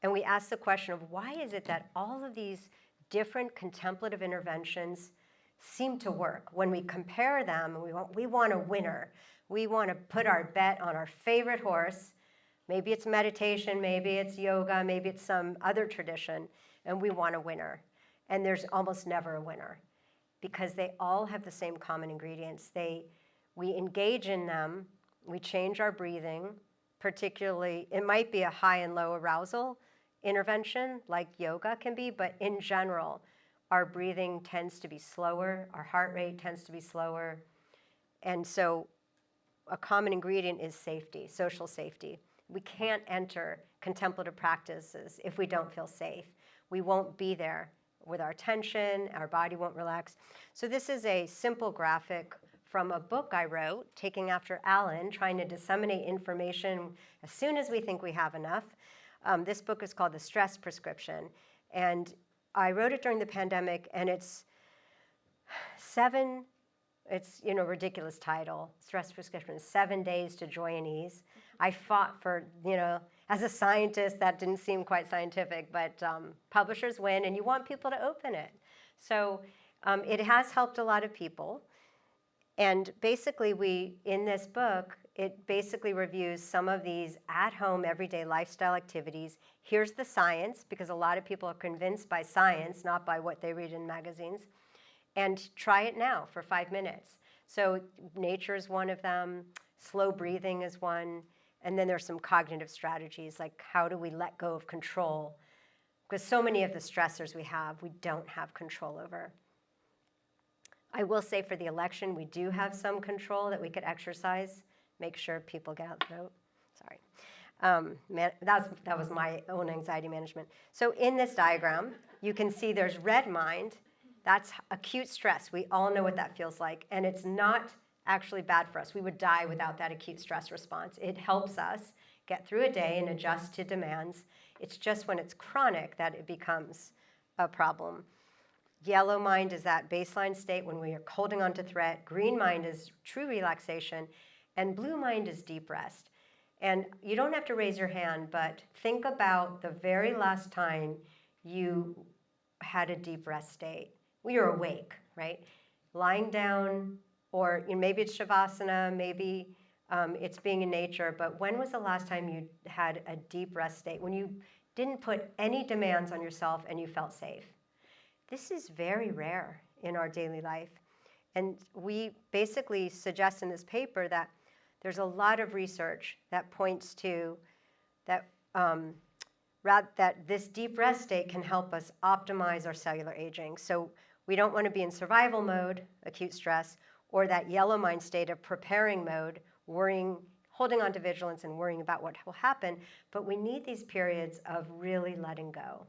And we asked the question of why is it that all of these different contemplative interventions seem to work? When we compare them, we want a winner. We want to put our bet on our favorite horse. Maybe it's meditation, maybe it's yoga, maybe it's some other tradition, and we want a winner. And there's almost never a winner because they all have the same common ingredients. We engage in them, we change our breathing, particularly, it might be a high and low arousal intervention like yoga can be, but in general, our breathing tends to be slower, our heart rate tends to be slower, and so a common ingredient is safety, social safety. We can't enter contemplative practices if we don't feel safe. We won't be there with our attention, our body won't relax. So this is a simple graphic from a book I wrote, taking after Alan, trying to disseminate information as soon as we think we have enough. This book is called The Stress Prescription. And I wrote it during the pandemic, and it's ridiculous title, Stress Prescription, 7 Days to Joy and Ease. I fought for, as a scientist, that didn't seem quite scientific, but publishers win, and you want people to open it. So it has helped a lot of people. And basically, in this book, it basically reviews some of these at-home, everyday lifestyle activities. Here's the science, because a lot of people are convinced by science, not by what they read in magazines. And try it now for 5 minutes. So nature is one of them, slow breathing is one, and then there's some cognitive strategies, like how do we let go of control? Because so many of the stressors we don't have control over. I will say for the election, we do have some control that we could exercise, make sure people get out the vote. Sorry. That was my own anxiety management. So in this diagram, you can see there's red mind. That's acute stress. We all know what that feels like. And it's not actually bad for us. We would die without that acute stress response. It helps us get through a day and adjust to demands. It's just when it's chronic that it becomes a problem. Yellow mind is that baseline state when we are holding on to threat. Green mind is true relaxation. And blue mind is deep rest. And you don't have to raise your hand, but think about the very last time you had a deep rest state. We are awake, right? Lying down, or maybe it's Shavasana, maybe it's being in nature, but when was the last time you had a deep rest state, when you didn't put any demands on yourself and you felt safe? This is very rare in our daily life. And we basically suggest in this paper that there's a lot of research that points to that that this deep rest state can help us optimize our cellular aging. So we don't want to be in survival mode, acute stress, or that yellow mind state of preparing mode, worrying, holding on to vigilance and worrying about what will happen, but we need these periods of really letting go.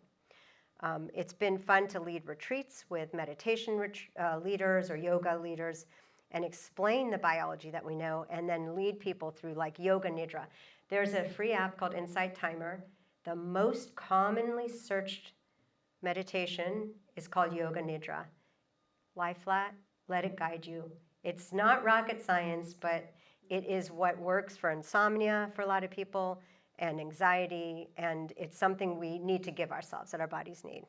It's been fun to lead retreats with meditation leaders or yoga leaders and explain the biology that we know and then lead people through like yoga nidra. There's a free app called Insight Timer. The most commonly searched meditation is called yoga nidra. Lie flat, let it guide you. It's not rocket science, but it is what works for insomnia for a lot of people and anxiety, and it's something we need to give ourselves, that our bodies need.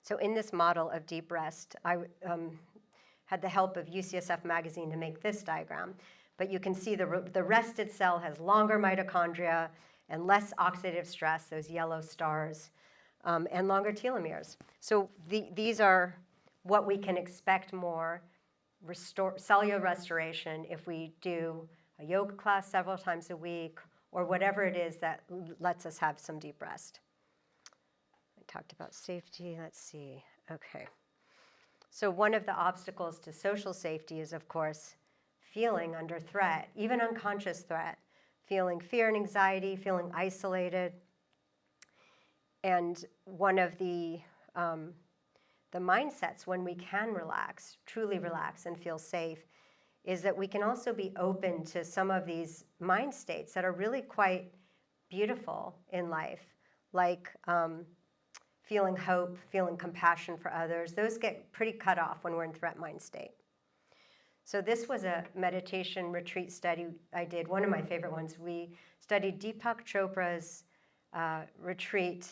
So in this model of deep rest, I had the help of UCSF magazine to make this diagram. But you can see the rested cell has longer mitochondria and less oxidative stress, those yellow stars, and longer telomeres. So these are what we can expect more cellular restoration if we do a yoga class several times a week or whatever it is that lets us have some deep rest. I talked about safety. Let's see. Okay. So one of the obstacles to social safety is, of course, feeling under threat, even unconscious threat, feeling fear and anxiety, feeling isolated. And one of the mindsets when we can relax, truly relax and feel safe, is that we can also be open to some of these mind states that are really quite beautiful in life, like feeling hope, feeling compassion for others. Those get pretty cut off when we're in threat mind state. So this was a meditation retreat study I did, one of my favorite ones. We studied Deepak Chopra's retreat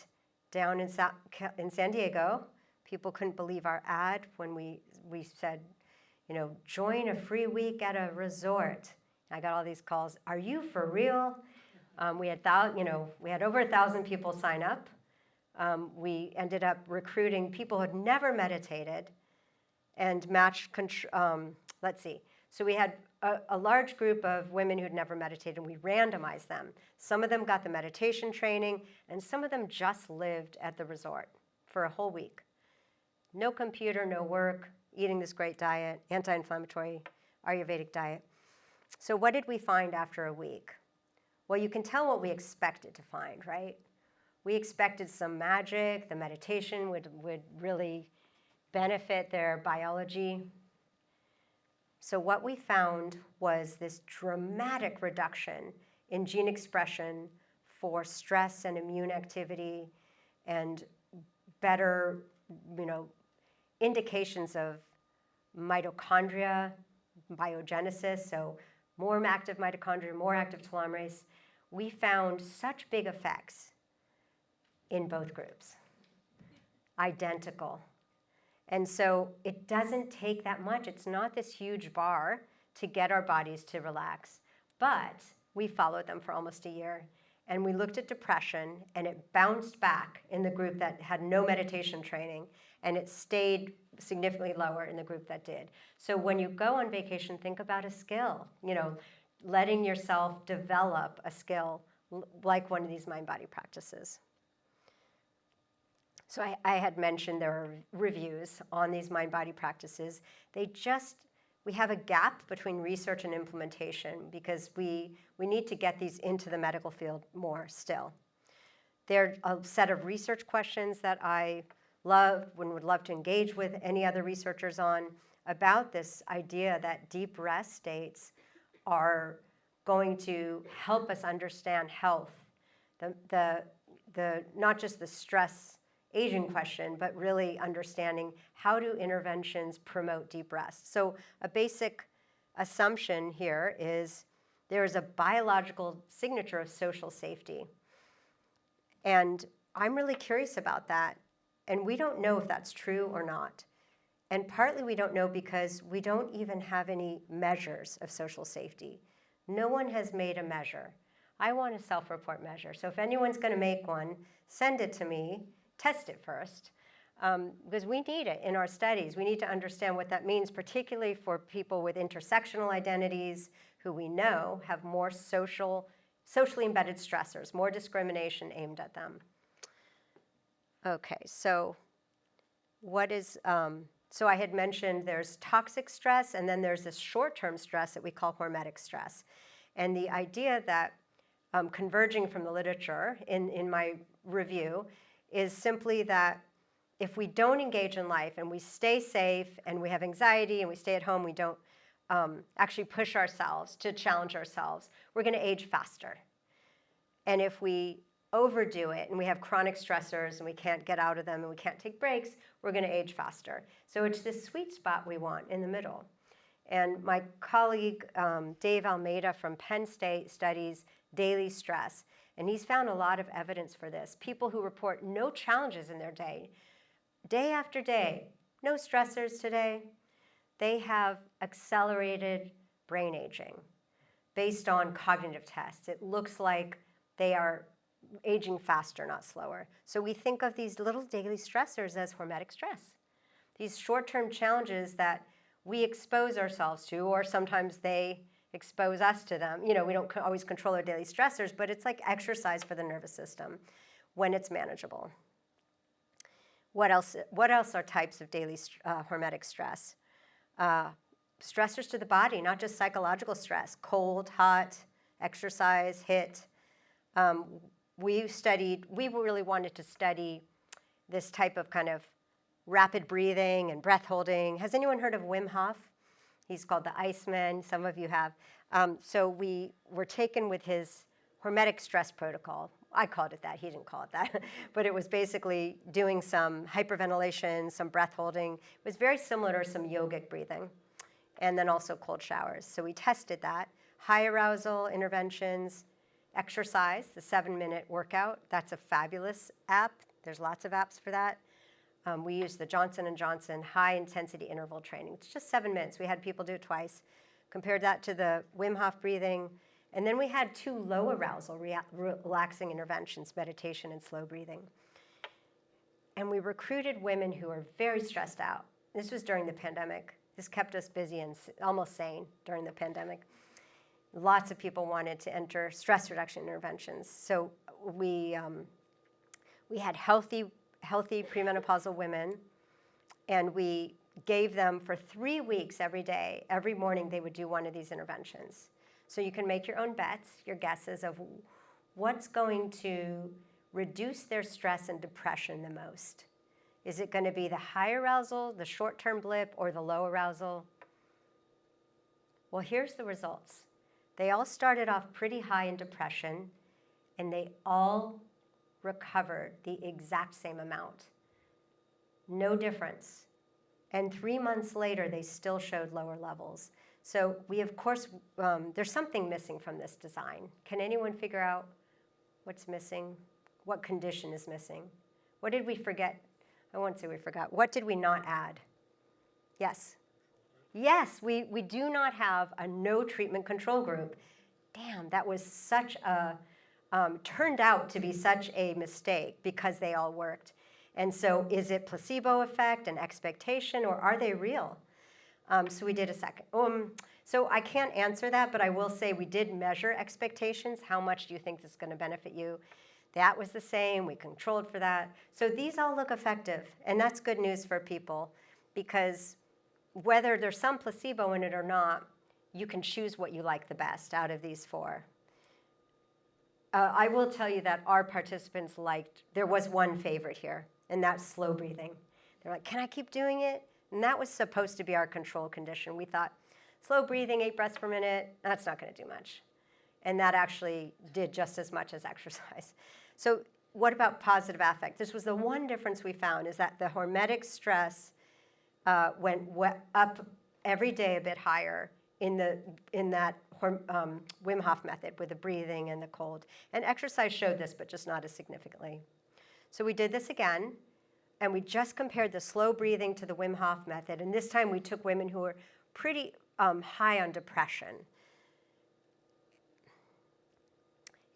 down in San Diego. People couldn't believe our ad when we said, you know, join a free week at a resort. I got all these calls. Are you for real? We had over 1,000 people sign up. We ended up recruiting people who had never meditated and matched. Let's see. So we had a large group of women who'd never meditated, and we randomized them. Some of them got the meditation training, and some of them just lived at the resort for a whole week. No computer, no work, eating this great diet, anti-inflammatory Ayurvedic diet. So what did we find after a week? Well, you can tell what we expected to find, right? We expected some magic. The meditation would really benefit their biology. So what we found was this dramatic reduction in gene expression for stress and immune activity, and better, indications of mitochondria biogenesis, so more active mitochondria, more active telomerase. We found such big effects in both groups, identical. And so it doesn't take that much. It's not this huge bar to get our bodies to relax. But we followed them for almost a year, and we looked at depression, and it bounced back in the group that had no meditation training, and it stayed significantly lower in the group that did. So when you go on vacation, think about a skill, letting yourself develop a skill like one of these mind-body practices. So I had mentioned there are reviews on these mind-body practices. We have a gap between research and implementation because we need to get these into the medical field more still. There are a set of research questions that I love and would love to engage with any other researchers on about this idea that deep rest states are going to help us understand health, the not just the stress aging question, but really understanding how do interventions promote deep rest. So a basic assumption here is there is a biological signature of social safety. And I'm really curious about that. And we don't know if that's true or not. And partly we don't know because we don't even have any measures of social safety. No one has made a measure. I want a self-report measure. So if anyone's going to make one, send it to me. Test it first, because we need it in our studies. We need to understand what that means, particularly for people with intersectional identities who we know have more socially embedded stressors, more discrimination aimed at them. Okay, so so I had mentioned there's toxic stress, and then there's this short-term stress that we call hormetic stress. And the idea that converging from the literature in my review is simply that if we don't engage in life and we stay safe and we have anxiety and we stay at home, we don't actually push ourselves to challenge ourselves, we're going to age faster. And if we overdo it and we have chronic stressors and we can't get out of them and we can't take breaks, we're going to age faster. So it's this sweet spot we want in the middle. And my colleague, Dave Almeida from Penn State, studies daily stress. And he's found a lot of evidence for this. People who report no challenges in their day after day, no stressors today, they have accelerated brain aging. based on cognitive tests. It looks like they are aging faster, not slower. So we think of these little daily stressors as hormetic stress. These short-term challenges that we expose ourselves to, or sometimes they expose us to them. You know, we don't always control our daily stressors, but it's like exercise for the nervous system when it's manageable. What else are types of daily hormetic stress? Stressors to the body, not just psychological stress, cold, hot, exercise, HIIT. We really wanted to study this type of kind of rapid breathing and breath holding. Has anyone heard of Wim Hof? He's called the Iceman. Some of you have. So we were taken with his hormetic stress protocol. I called it that. He didn't call it that. But it was basically doing some hyperventilation, some breath holding. It was very similar to some yogic breathing. And then also cold showers. So we tested that. High arousal interventions, exercise, the 7-minute workout. That's a fabulous app. There's lots of apps for that. We used the Johnson & Johnson high-intensity interval training. It's just 7 minutes. We had people do it twice. Compared that to the Wim Hof breathing. And then we had 2 low arousal relaxing interventions, meditation and slow breathing. And we recruited women who are very stressed out. This was during the pandemic. This kept us busy and almost sane during the pandemic. Lots of people wanted to enter stress reduction interventions. So we had healthy premenopausal women, and we gave them for 3 weeks every day. Every morning they would do one of these interventions. So you can make your own bets, your guesses of what's going to reduce their stress and depression the most. Is it going to be the high arousal, the short-term blip, or the low arousal? Well, here's the results. They all started off pretty high in depression, and they all recovered the exact same amount. No difference. And 3 months later, they still showed lower levels. So we, of course, there's something missing from this design. Can anyone figure out what's missing? What condition is missing? What did we forget? I won't say we forgot. What did we not add? Yes? Yes, we do not have a no treatment control group. Damn, that was such a, turned out to be such a mistake because they all worked. And so is it placebo effect and expectation, or are they real? So we did a second. So I can't answer that, but I will say we did measure expectations. How much do you think this is going to benefit you? That was the same. We controlled for that. So these all look effective, and that's good news for people, because whether there's some placebo in it or not, you can choose what you like the best out of these 4. I will tell you that our participants there was one favorite here, and that's slow breathing. They're like, can I keep doing it? And that was supposed to be our control condition. We thought, slow breathing, 8 breaths per minute, that's not going to do much. And that actually did just as much as exercise. So what about positive affect? This was the one difference we found, is that the hormetic stress went up every day a bit higher in that Wim Hof method with the breathing and the cold. And exercise showed this, but just not as significantly. So we did this again, and we just compared the slow breathing to the Wim Hof method. And this time we took women who were pretty high on depression.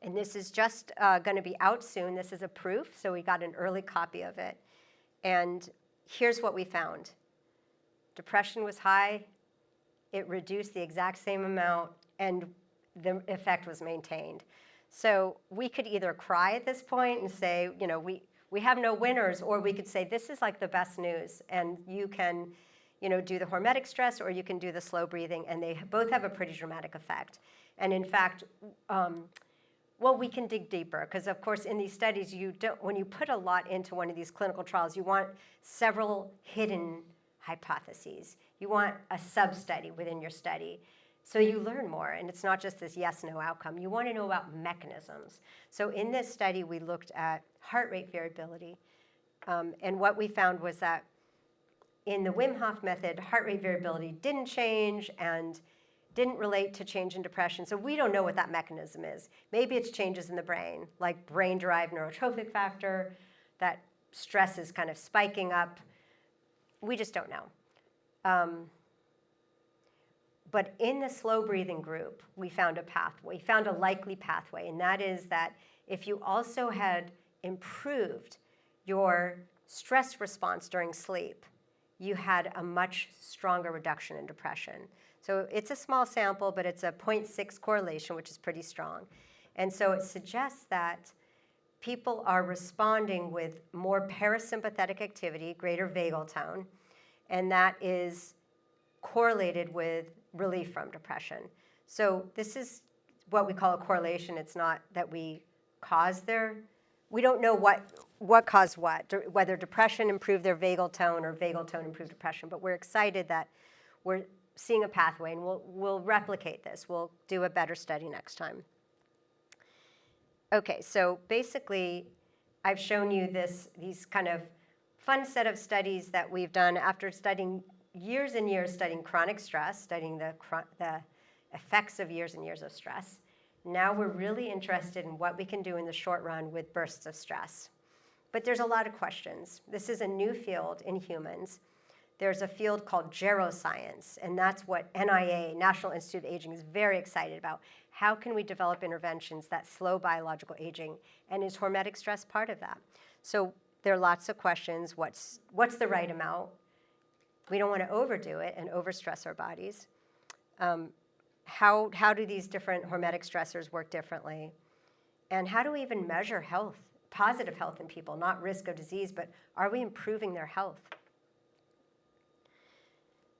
And this is just going to be out soon. This is a proof, so we got an early copy of it. And here's what we found. Depression was high. It reduced the exact same amount, and the effect was maintained. So we could either cry at this point and say, you know, we have no winners, or we could say, this is like the best news, and you can, you know, do the hormetic stress, or you can do the slow breathing, and they both have a pretty dramatic effect. And in fact, well, we can dig deeper, because of course in these studies, when you put a lot into one of these clinical trials, you want several hidden hypotheses. You want a sub-study within your study. So you learn more, and it's not just this yes-no outcome. You want to know about mechanisms. So in this study, we looked at heart rate variability, and what we found was that in the Wim Hof method, heart rate variability didn't change and didn't relate to change in depression. So we don't know what that mechanism is. Maybe it's changes in the brain, like brain-derived neurotrophic factor, that stress is kind of spiking up. We just don't know. But in the slow breathing group, we found a pathway, found a likely pathway, and that is that if you also had improved your stress response during sleep, you had a much stronger reduction in depression. So it's a small sample, but it's a 0.6 correlation, which is pretty strong. And so it suggests that people are responding with more parasympathetic activity, greater vagal tone, and that is correlated with relief from depression. So this is what we call a correlation. It's not that we don't know what caused what, whether depression improved their vagal tone or vagal tone improved depression, but we're excited that we're seeing a pathway, and we'll replicate this. We'll do a better study next time. Okay, so basically, I've shown you these kind of fun set of studies that we've done after studying years and years studying chronic stress, studying the effects of years and years of stress. Now we're really interested in what we can do in the short run with bursts of stress. But there's a lot of questions. This is a new field in humans. There's a field called geroscience, and that's what NIA, National Institute of Aging, is very excited about. How can we develop interventions that slow biological aging, and is hormetic stress part of that? So there are lots of questions. What's the right amount? We don't want to overdo it and overstress our bodies. How do these different hormetic stressors work differently? And how do we even measure health, positive health in people, not risk of disease, but are we improving their health?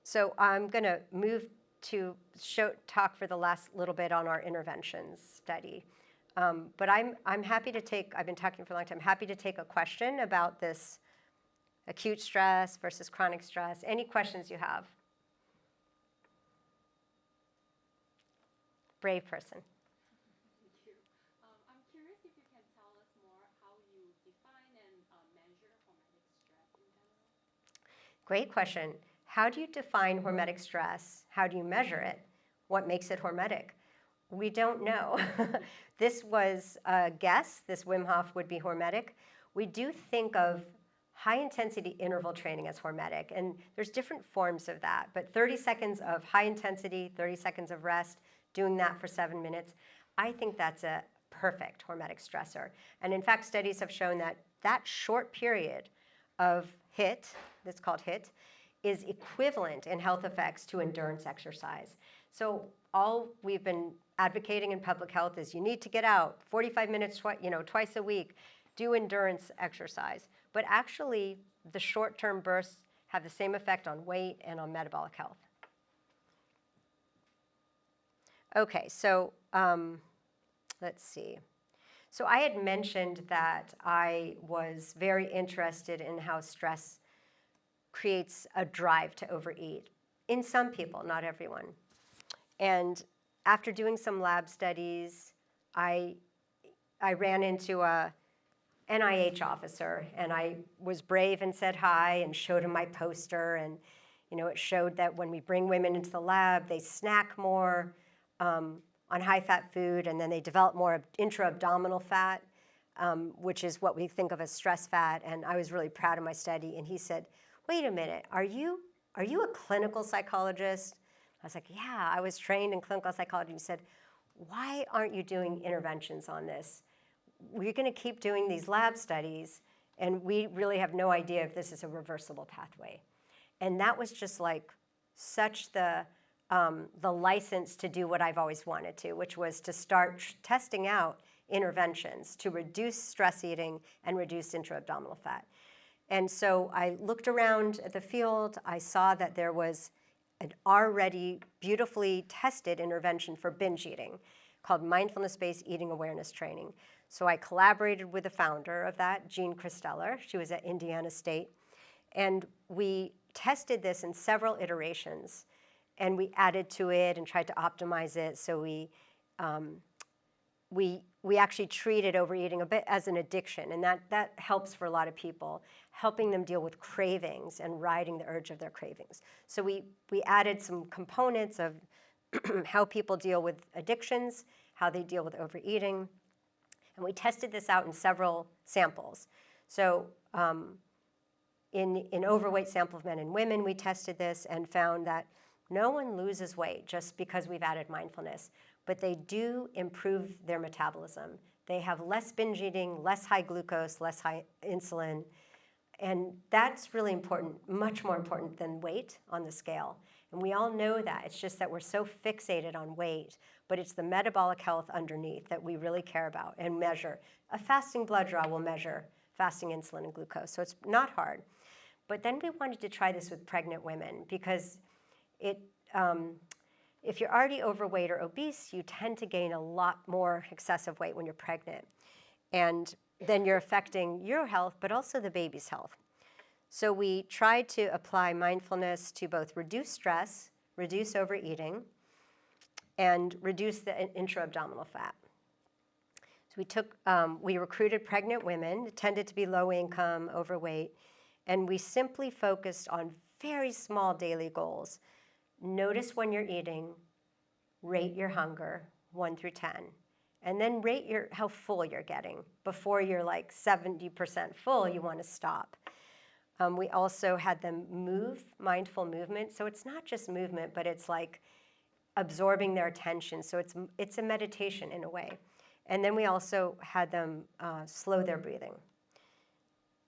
So I'm going to move to talk for the last little bit on our interventions study. But I'm happy to I've been talking for a long time, happy to take a question about this acute stress versus chronic stress. Any questions you have? Brave person. Thank you. I'm curious if you can tell us more how you define and measure hormetic stress in general. Great question. How do you define hormetic stress? How do you measure it? What makes it hormetic? We don't know. This was a guess. This Wim Hof would be hormetic. We do think of high-intensity interval training as hormetic, and there's different forms of that. But 30 seconds of high intensity, 30 seconds of rest, doing that for 7 minutes, I think that's a perfect hormetic stressor. And in fact, studies have shown that that short period of HIIT, that's called HIIT, is equivalent in health effects to endurance exercise. So all we've been advocating in public health is you need to get out 45 minutes twice a week, do endurance exercise. But actually, the short-term bursts have the same effect on weight and on metabolic health. Okay, so let's see. So I had mentioned that I was very interested in how stress creates a drive to overeat in some people, not everyone. And after doing some lab studies, I ran into a NIH officer, and I was brave and said hi and showed him my poster, and it showed that when we bring women into the lab, they snack more on high-fat food, and then they develop more intra-abdominal fat, which is what we think of as stress fat. And I was really proud of my study, and he said, "Wait a minute, are you a clinical psychologist?" I was like, "Yeah, I was trained in clinical psychology." He said, "Why aren't you doing interventions on this? We're going to keep doing these lab studies, and we really have no idea if this is a reversible pathway." And that was just like such the license to do what I've always wanted to, which was to start testing out interventions to reduce stress eating and reduce intra-abdominal fat. And so I looked around at the field. I saw that there was an already beautifully tested intervention for binge eating called mindfulness-based eating awareness training. So I collaborated with the founder of that, Jean Christeller. She was at Indiana State. And we tested this in several iterations. And we added to it and tried to optimize it. So we actually treated overeating a bit as an addiction. And that helps for a lot of people, helping them deal with cravings and riding the urge of their cravings. So we added some components of how people deal with addictions, how they deal with overeating. And we tested this out in several samples. So in overweight sample of men and women, we tested this and found that No one loses weight just because we've added mindfulness, but they do improve their metabolism. They have less binge eating, less high glucose, less high insulin, and that's really important, much more important than weight on the scale. And we all know that. It's just that we're so fixated on weight, but it's the metabolic health underneath that we really care about and measure. A fasting blood draw will measure fasting insulin and glucose, so it's not hard. But then we wanted to try this with pregnant women because if you're already overweight or obese, you tend to gain a lot more excessive weight when you're pregnant. And then you're affecting your health, but also the baby's health. So we tried to apply mindfulness to both reduce stress, reduce overeating, and reduce the intra-abdominal fat. So we recruited pregnant women, tended to be low income, overweight, and we simply focused on very small daily goals. Notice when you're eating, rate your hunger, 1 through 10, and then rate how full you're getting. Before you're like 70% full, you want to stop. We also had them move, mindful movement. So it's not just movement, but it's like absorbing their attention. So it's a meditation in a way. And then we also had them slow their breathing.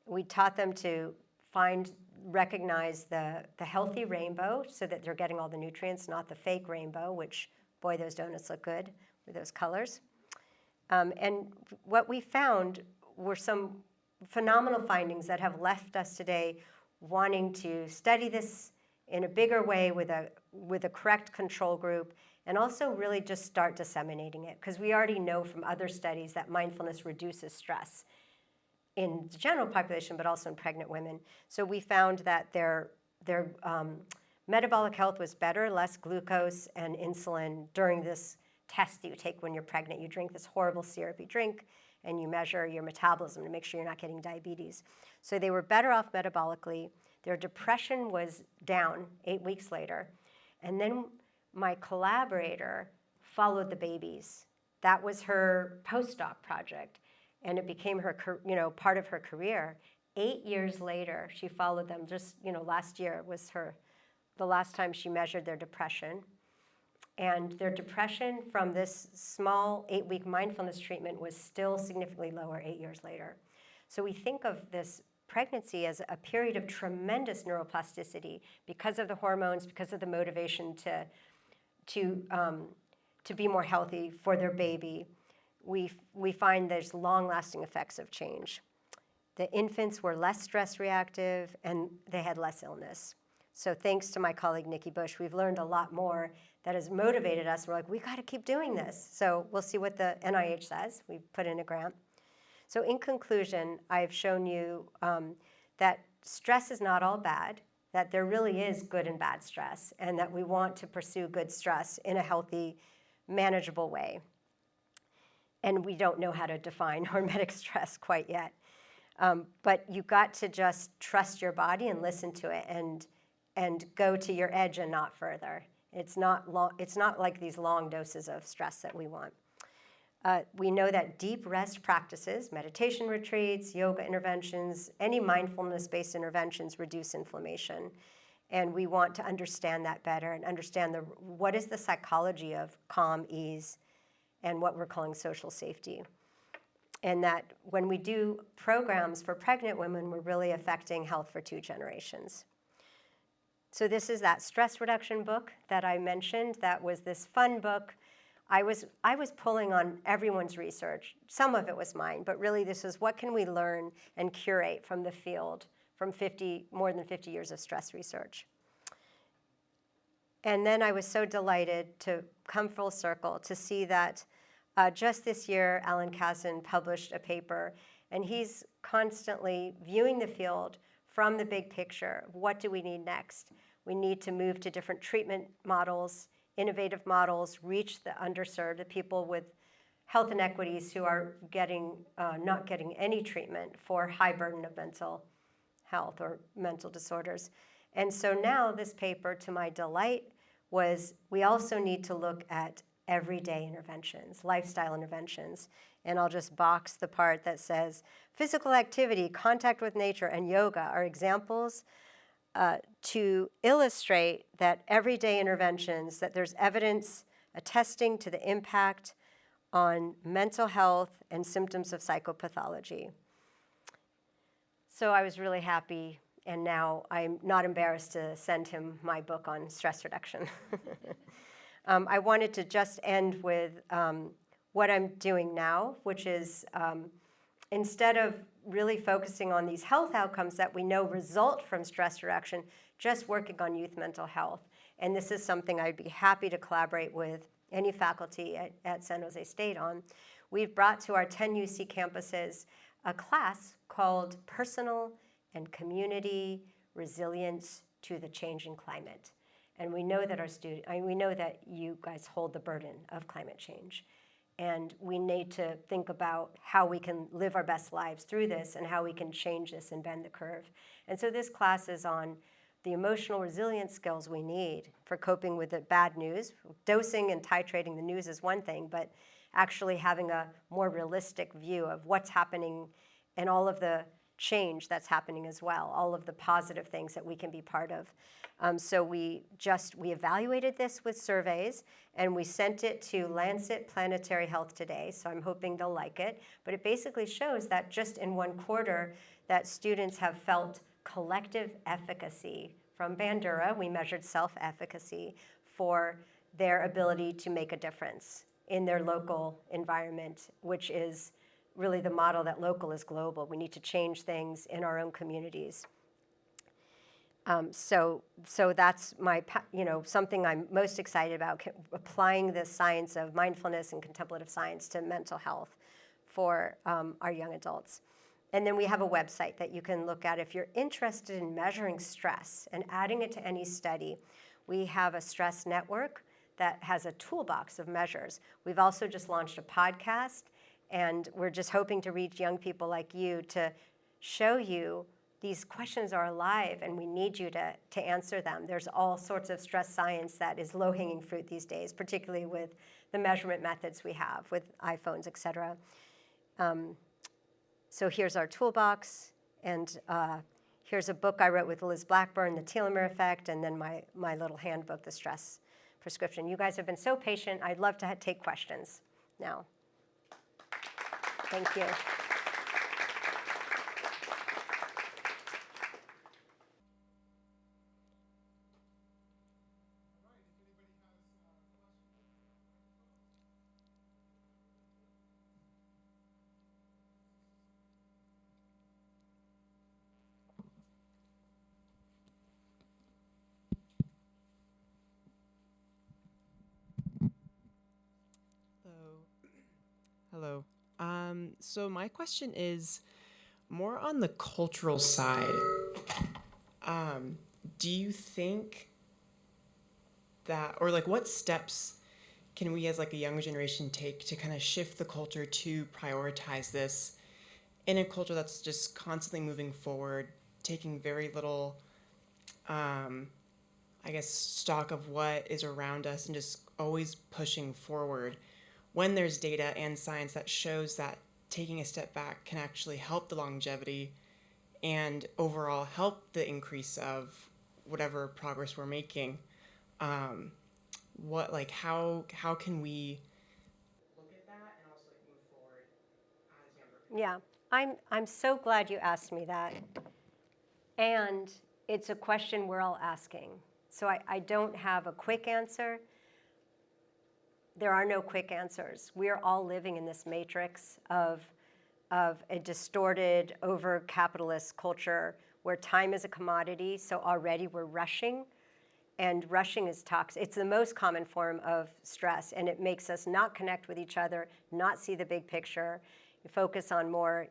We taught them to recognize the healthy rainbow so that they're getting all the nutrients, not the fake rainbow, which, boy, those donuts look good with those colors. And what we found were some phenomenal findings that have left us today wanting to study this in a bigger way with a correct control group, and also really just start disseminating it, because we already know from other studies that mindfulness reduces stress in the general population, but also in pregnant women. So we found that their metabolic health was better, less glucose and insulin during this test that you take when you're pregnant. You drink this horrible syrupy drink, and you measure your metabolism to make sure you're not getting diabetes. So they were better off metabolically. Their depression was down 8 weeks later. And then my collaborator followed the babies. That was her postdoc project, and it became her, part of her career. 8 years later, she followed them. Just, last year was the last time she measured their depression. And their depression from this small 8-week mindfulness treatment was still significantly lower 8 years later. So we think of this pregnancy as a period of tremendous neuroplasticity because of the hormones, because of the motivation to be more healthy for their baby. We find there's long-lasting effects of change. The infants were less stress reactive, and they had less illness. So thanks to my colleague, Nikki Bush, we've learned a lot more that has motivated us. We're like, we got to keep doing this. So we'll see what the NIH says. We put in a grant. So in conclusion, I've shown you that stress is not all bad, that there really is good and bad stress, and that we want to pursue good stress in a healthy, manageable way. And we don't know how to define hormetic stress quite yet. But you got to just trust your body and listen to it and go to your edge and not further. It's not like these long doses of stress that we want. We know that deep rest practices, meditation retreats, yoga interventions, any mindfulness-based interventions reduce inflammation. And we want to understand that better and understand what is the psychology of calm, ease, and what we're calling social safety. And that when we do programs for pregnant women, we're really affecting health for 2 generations. So this is that stress reduction book that I mentioned. That was this fun book. I was pulling on everyone's research. Some of it was mine, but really this is what can we learn and curate from the field from more than 50 years of stress research. And then I was so delighted to come full circle to see that just this year, Alan Kazdin published a paper, and he's constantly viewing the field from the big picture. What do we need next? We need to move to different treatment models, innovative models, reach the underserved, the people with health inequities who are not getting any treatment for high burden of mental health or mental disorders. And so now this paper, to my delight, was we also need to look at everyday interventions, lifestyle interventions. And I'll just box the part that says physical activity, contact with nature, and yoga are examples to illustrate that everyday interventions, that there's evidence attesting to the impact on mental health and symptoms of psychopathology. So I was really happy, and now I'm not embarrassed to send him my book on stress reduction. I wanted to just end with what I'm doing now, which is instead of really focusing on these health outcomes that we know result from stress reduction, just working on youth mental health. And this is something I'd be happy to collaborate with any faculty at San Jose State on. We've brought to our 10 UC campuses a class called Personal and Community Resilience to the Changing Climate. And we know that we know that you guys hold the burden of climate change. And we need to think about how we can live our best lives through this and how we can change this and bend the curve. And so this class is on the emotional resilience skills we need for coping with the bad news. Dosing and titrating the news is one thing, but actually having a more realistic view of what's happening and all of the change that's happening as well, all of the positive things that we can be part of. So we evaluated this with surveys, and we sent it to Lancet Planetary Health today, so I'm hoping they'll like it. But it basically shows that just in one quarter that students have felt collective efficacy. From Bandura, we measured self-efficacy for their ability to make a difference in their local environment, which is really the model that local is global. We need to change things in our own communities. So that's something I'm most excited about, applying the science of mindfulness and contemplative science to mental health for our young adults. And then we have a website that you can look at if you're interested in measuring stress and adding it to any study. We have a stress network that has a toolbox of measures. We've also just launched a podcast, and we're just hoping to reach young people like you to show you these questions are alive, and we need you to answer them. There's all sorts of stress science that is low-hanging fruit these days, particularly with the measurement methods we have with iPhones, et cetera. So here's our toolbox, and here's a book I wrote with Liz Blackburn, The Telomere Effect, and then my little handbook, The Stress Prescription. You guys have been so patient. I'd love to take questions now. Thank you. Hello. So my question is more on the cultural side. Do you think that, or like what steps can we as like a younger generation take to kind of shift the culture to prioritize this in a culture that's just constantly moving forward, taking very little, stock of what is around us and just always pushing forward when there's data and science that shows that taking a step back can actually help the longevity and overall help the increase of whatever progress we're making. How can we look at that and also move forward as younger people? Yeah, I'm so glad you asked me that. And it's a question we're all asking. So I don't have a quick answer. There are no quick answers. We are all living in this matrix of a distorted, over-capitalist culture where time is a commodity, so already we're rushing, and rushing is toxic. It's the most common form of stress, and it makes us not connect with each other, not see the big picture, focus on more,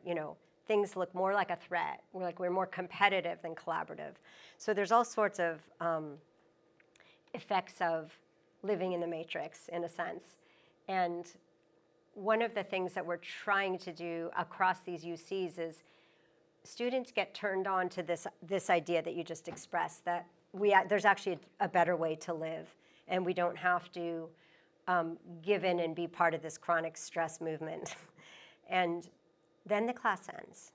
things look more like a threat. We're more competitive than collaborative. So there's all sorts of effects of living in the matrix, in a sense. And one of the things that we're trying to do across these UCs is students get turned on to this idea that you just expressed, that there's actually a better way to live, and we don't have to give in and be part of this chronic stress movement. And then the class ends.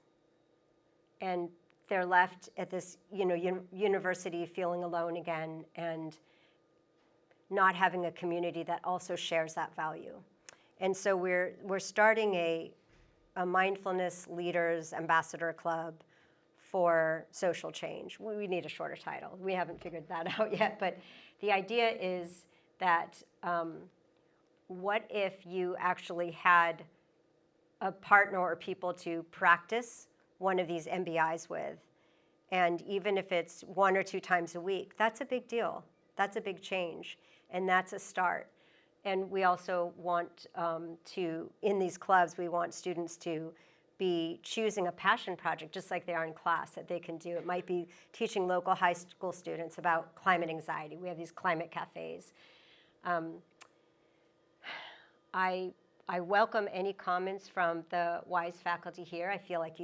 And they're left at this, university feeling alone again and not having a community that also shares that value. And so we're starting a mindfulness leaders ambassador club for social change. We need a shorter title. We haven't figured that out yet, but the idea is that what if you actually had a partner or people to practice one of these MBIs with, and even if it's 1 or 2 times a week, that's a big deal. That's a big change, and that's a start. And we also want in these clubs, we want students to be choosing a passion project, just like they are in class, that they can do. It might be teaching local high school students about climate anxiety. We have these climate cafes. I welcome any comments from the WISE faculty here. I feel like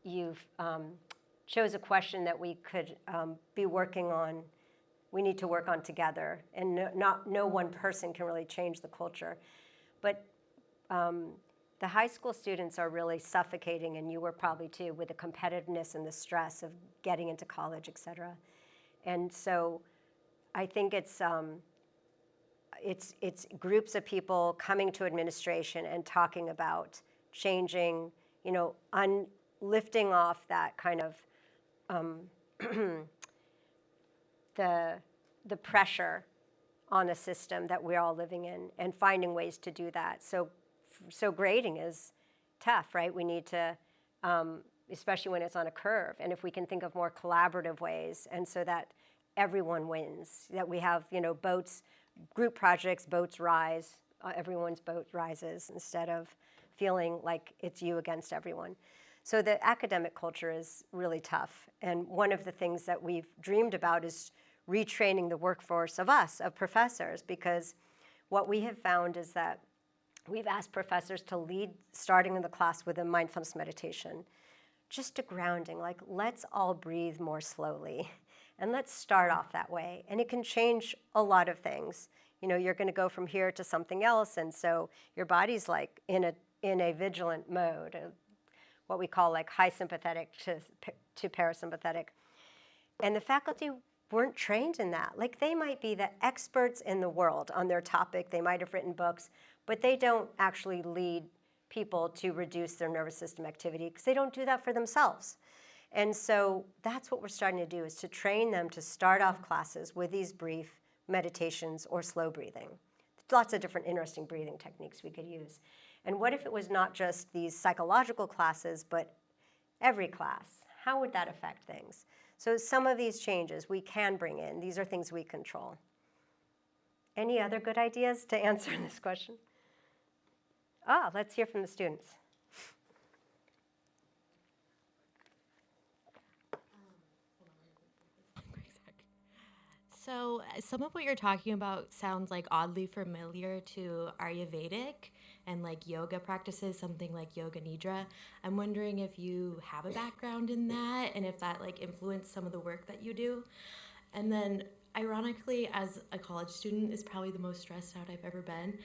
you've chose a question that we could be working on. We need to work on together, and no one person can really change the culture. But the high school students are really suffocating, and you were probably too, with the competitiveness and the stress of getting into college, et cetera. And so I think it's groups of people coming to administration and talking about changing, lifting off that kind of the pressure on a system that we're all living in, and finding ways to do that. So grading is tough, right? We need to, especially when it's on a curve, and if we can think of more collaborative ways, and so that everyone wins, that we have, boats, group projects, boats rise, everyone's boat rises, instead of feeling like it's you against everyone. So the academic culture is really tough, and one of the things that we've dreamed about is retraining the workforce of professors, because what we have found is that we've asked professors to lead, starting in the class with a mindfulness meditation, just a grounding, like let's all breathe more slowly, and let's start off that way. And it can change a lot of things. You're going to go from here to something else, and so your body's like in a vigilant mode, what we call like high sympathetic to parasympathetic. And the faculty weren't trained in that. Like, they might be the experts in the world on their topic, they might have written books, but they don't actually lead people to reduce their nervous system activity, because they don't do that for themselves. And so that's what we're starting to do, is to train them to start off classes with these brief meditations or slow breathing. Lots of different interesting breathing techniques we could use. And what if it was not just these psychological classes, but every class? How would that affect things? So some of these changes we can bring in. These are things we control. Any other good ideas to answer this question? Let's hear from the students. So some of what you're talking about sounds like oddly familiar to Ayurvedic and like yoga practices, something like Yoga Nidra. I'm wondering if you have a background in that, and if that like influenced some of the work that you do. And then ironically, as a college student, is probably the most stressed out I've ever been.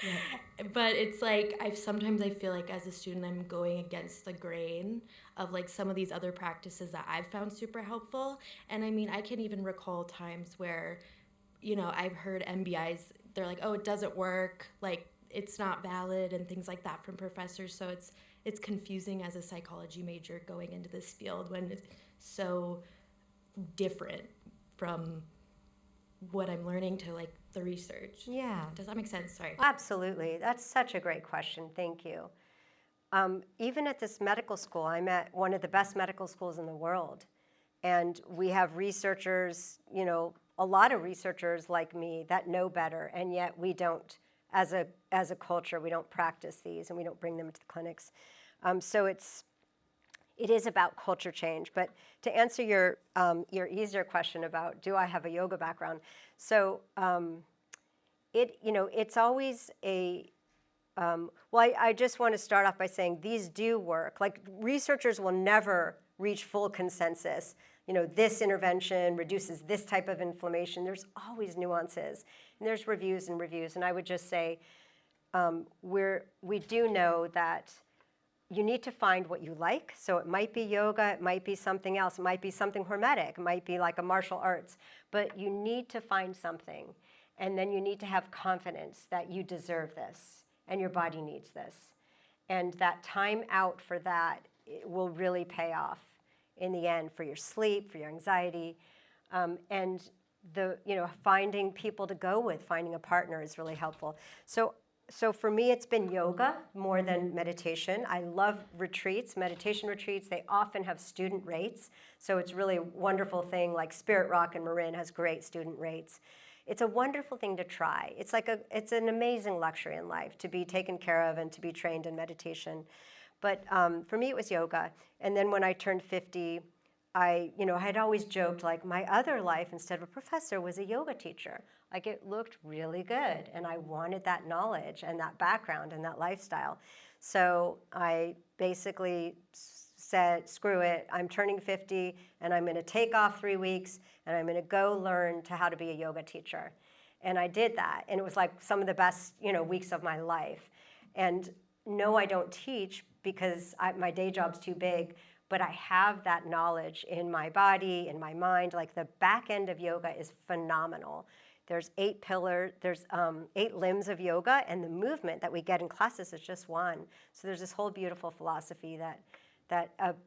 Yeah. But it's like sometimes I feel like as a student I'm going against the grain of like some of these other practices that I've found super helpful. And I mean, I can even recall times where, I've heard MBIs, they're like, oh, it doesn't work, like it's not valid, and things like that from professors. So it's confusing as a psychology major going into this field when it's so different from what I'm learning to like the research. Yeah. Does that make sense? Sorry. Absolutely. That's such a great question. Thank you. Even at this medical school, I'm at one of the best medical schools in the world. And we have researchers, a lot of researchers like me that know better, and yet we don't, as a culture, we don't practice these, and we don't bring them to the clinics. So it is about culture change. But to answer your easier question about, do I have a yoga background? So it's always a, I just want to start off by saying these do work. Like, researchers will never reach full consensus. This intervention reduces this type of inflammation. There's always nuances, and there's reviews and reviews. And I would just say we do know that you need to find what you like. So it might be yoga, it might be something else, it might be something hermetic, it might be like a martial arts, but you need to find something. And then you need to have confidence that you deserve this and your body needs this. And that time out for that will really pay off in the end for your sleep, for your anxiety. And finding people to go with, finding a partner is really helpful. So for me, it's been yoga more than meditation. I love retreats, meditation retreats. They often have student rates. So it's really a wonderful thing, like Spirit Rock and Marin has great student rates. It's a wonderful thing to try. It's an amazing luxury in life to be taken care of and to be trained in meditation. But for me, it was yoga. And then when I turned 50, I had always joked, like, my other life instead of a professor was a yoga teacher. Like, it looked really good, and I wanted that knowledge and that background and that lifestyle. So I basically said, screw it, I'm turning 50, and I'm going to take off 3 weeks, and I'm going to go learn how to be a yoga teacher. And I did that, and it was like some of the best weeks of my life. And no, I don't teach because my day job's too big, but I have that knowledge in my body, in my mind. Like, the back end of yoga is phenomenal. There's 8 pillars, there's 8 limbs of yoga, and the movement that we get in classes is just one. So there's this whole beautiful philosophy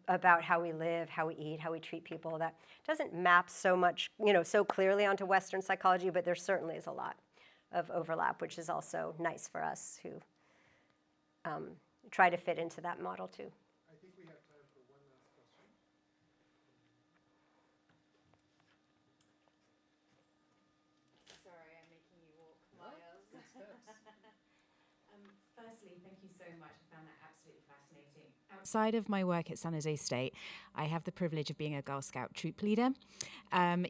about how we live, how we eat, how we treat people, that doesn't map so much, so clearly onto Western psychology, but there certainly is a lot of overlap, which is also nice for us who try to fit into that model too. I think we have time for one last question. Sorry, I'm making you walk miles. Firstly, thank you so much. I found that absolutely fascinating. Outside of my work at San Jose State, I have the privilege of being a Girl Scout troop leader.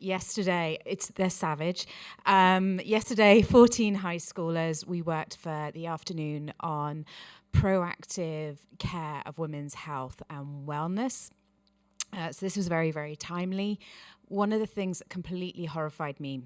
Yesterday, they're savage. Yesterday, 14 high schoolers, we worked for the afternoon on proactive care of women's health and wellness. So this was very, very timely. One of the things that completely horrified me,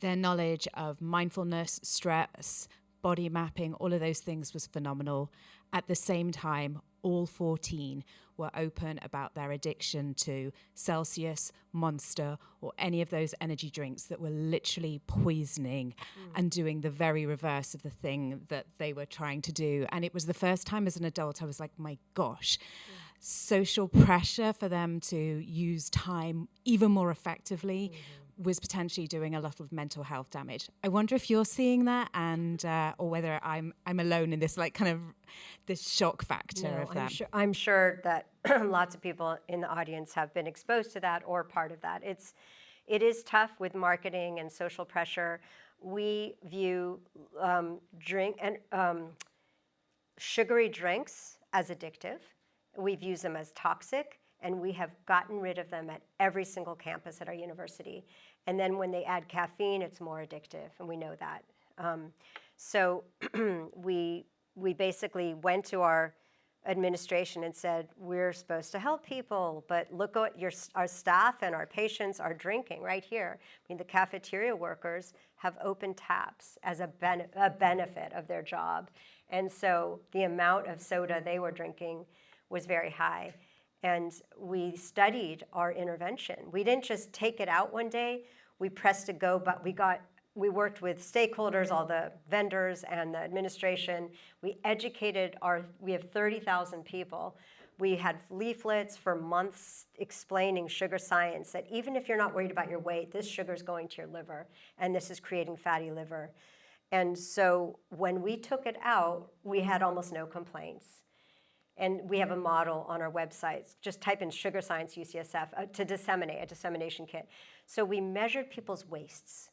their knowledge of mindfulness, stress, body mapping, all of those things was phenomenal. At the same time, all 14 were open about their addiction to Celsius, Monster, or any of those energy drinks that were literally poisoning and doing the very reverse of the thing that they were trying to do. And it was the first time as an adult I was like, my gosh, social pressure for them to use time even more effectively was potentially doing a lot of mental health damage. I wonder if you're seeing that, and or whether I'm alone in this this shock factor of that. I'm sure that lots of people in the audience have been exposed to that or part of that. It is tough with marketing and social pressure. We view sugary drinks as addictive. We view them as toxic, and we have gotten rid of them at every single campus at our university. And then when they add caffeine, it's more addictive, and we know that. So we basically went to our administration and said, we're supposed to help people, but look at our staff and our patients are drinking right here. I mean, the cafeteria workers have open taps as a benefit of their job. And so the amount of soda they were drinking was very high. And we studied our intervention. We didn't just take it out one day. We pressed a go, but we worked with stakeholders, all the vendors and the administration. We educated we have 30,000 people. We had leaflets for months explaining sugar science, that even if you're not worried about your weight, this sugar is going to your liver, and this is creating fatty liver. And so when we took it out, we had almost no complaints. And we have a model on our website. Just type in sugar science UCSF to disseminate, a dissemination kit. So we measured people's waists.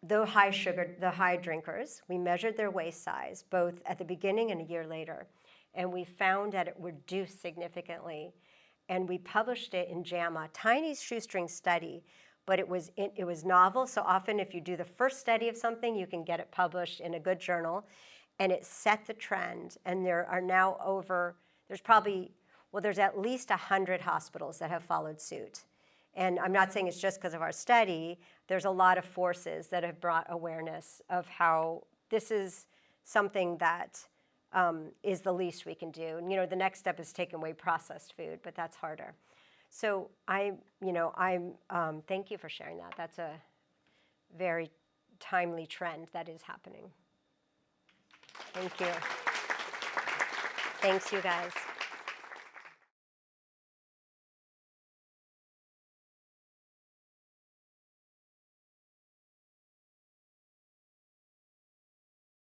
The high drinkers, we measured their waist size, both at the beginning and a year later. And we found that it reduced significantly. And we published it in JAMA, tiny shoestring study, but it was novel. So often if you do the first study of something, you can get it published in a good journal. And it set the trend, and there are now there's at least 100 hospitals that have followed suit. And I'm not saying it's just because of our study. There's a lot of forces that have brought awareness of how this is something that is the least we can do. And, you know, the next step is taking away processed food, but that's harder. So thank you for sharing that. That's a very timely trend that is happening. Thank you. Thanks, you guys.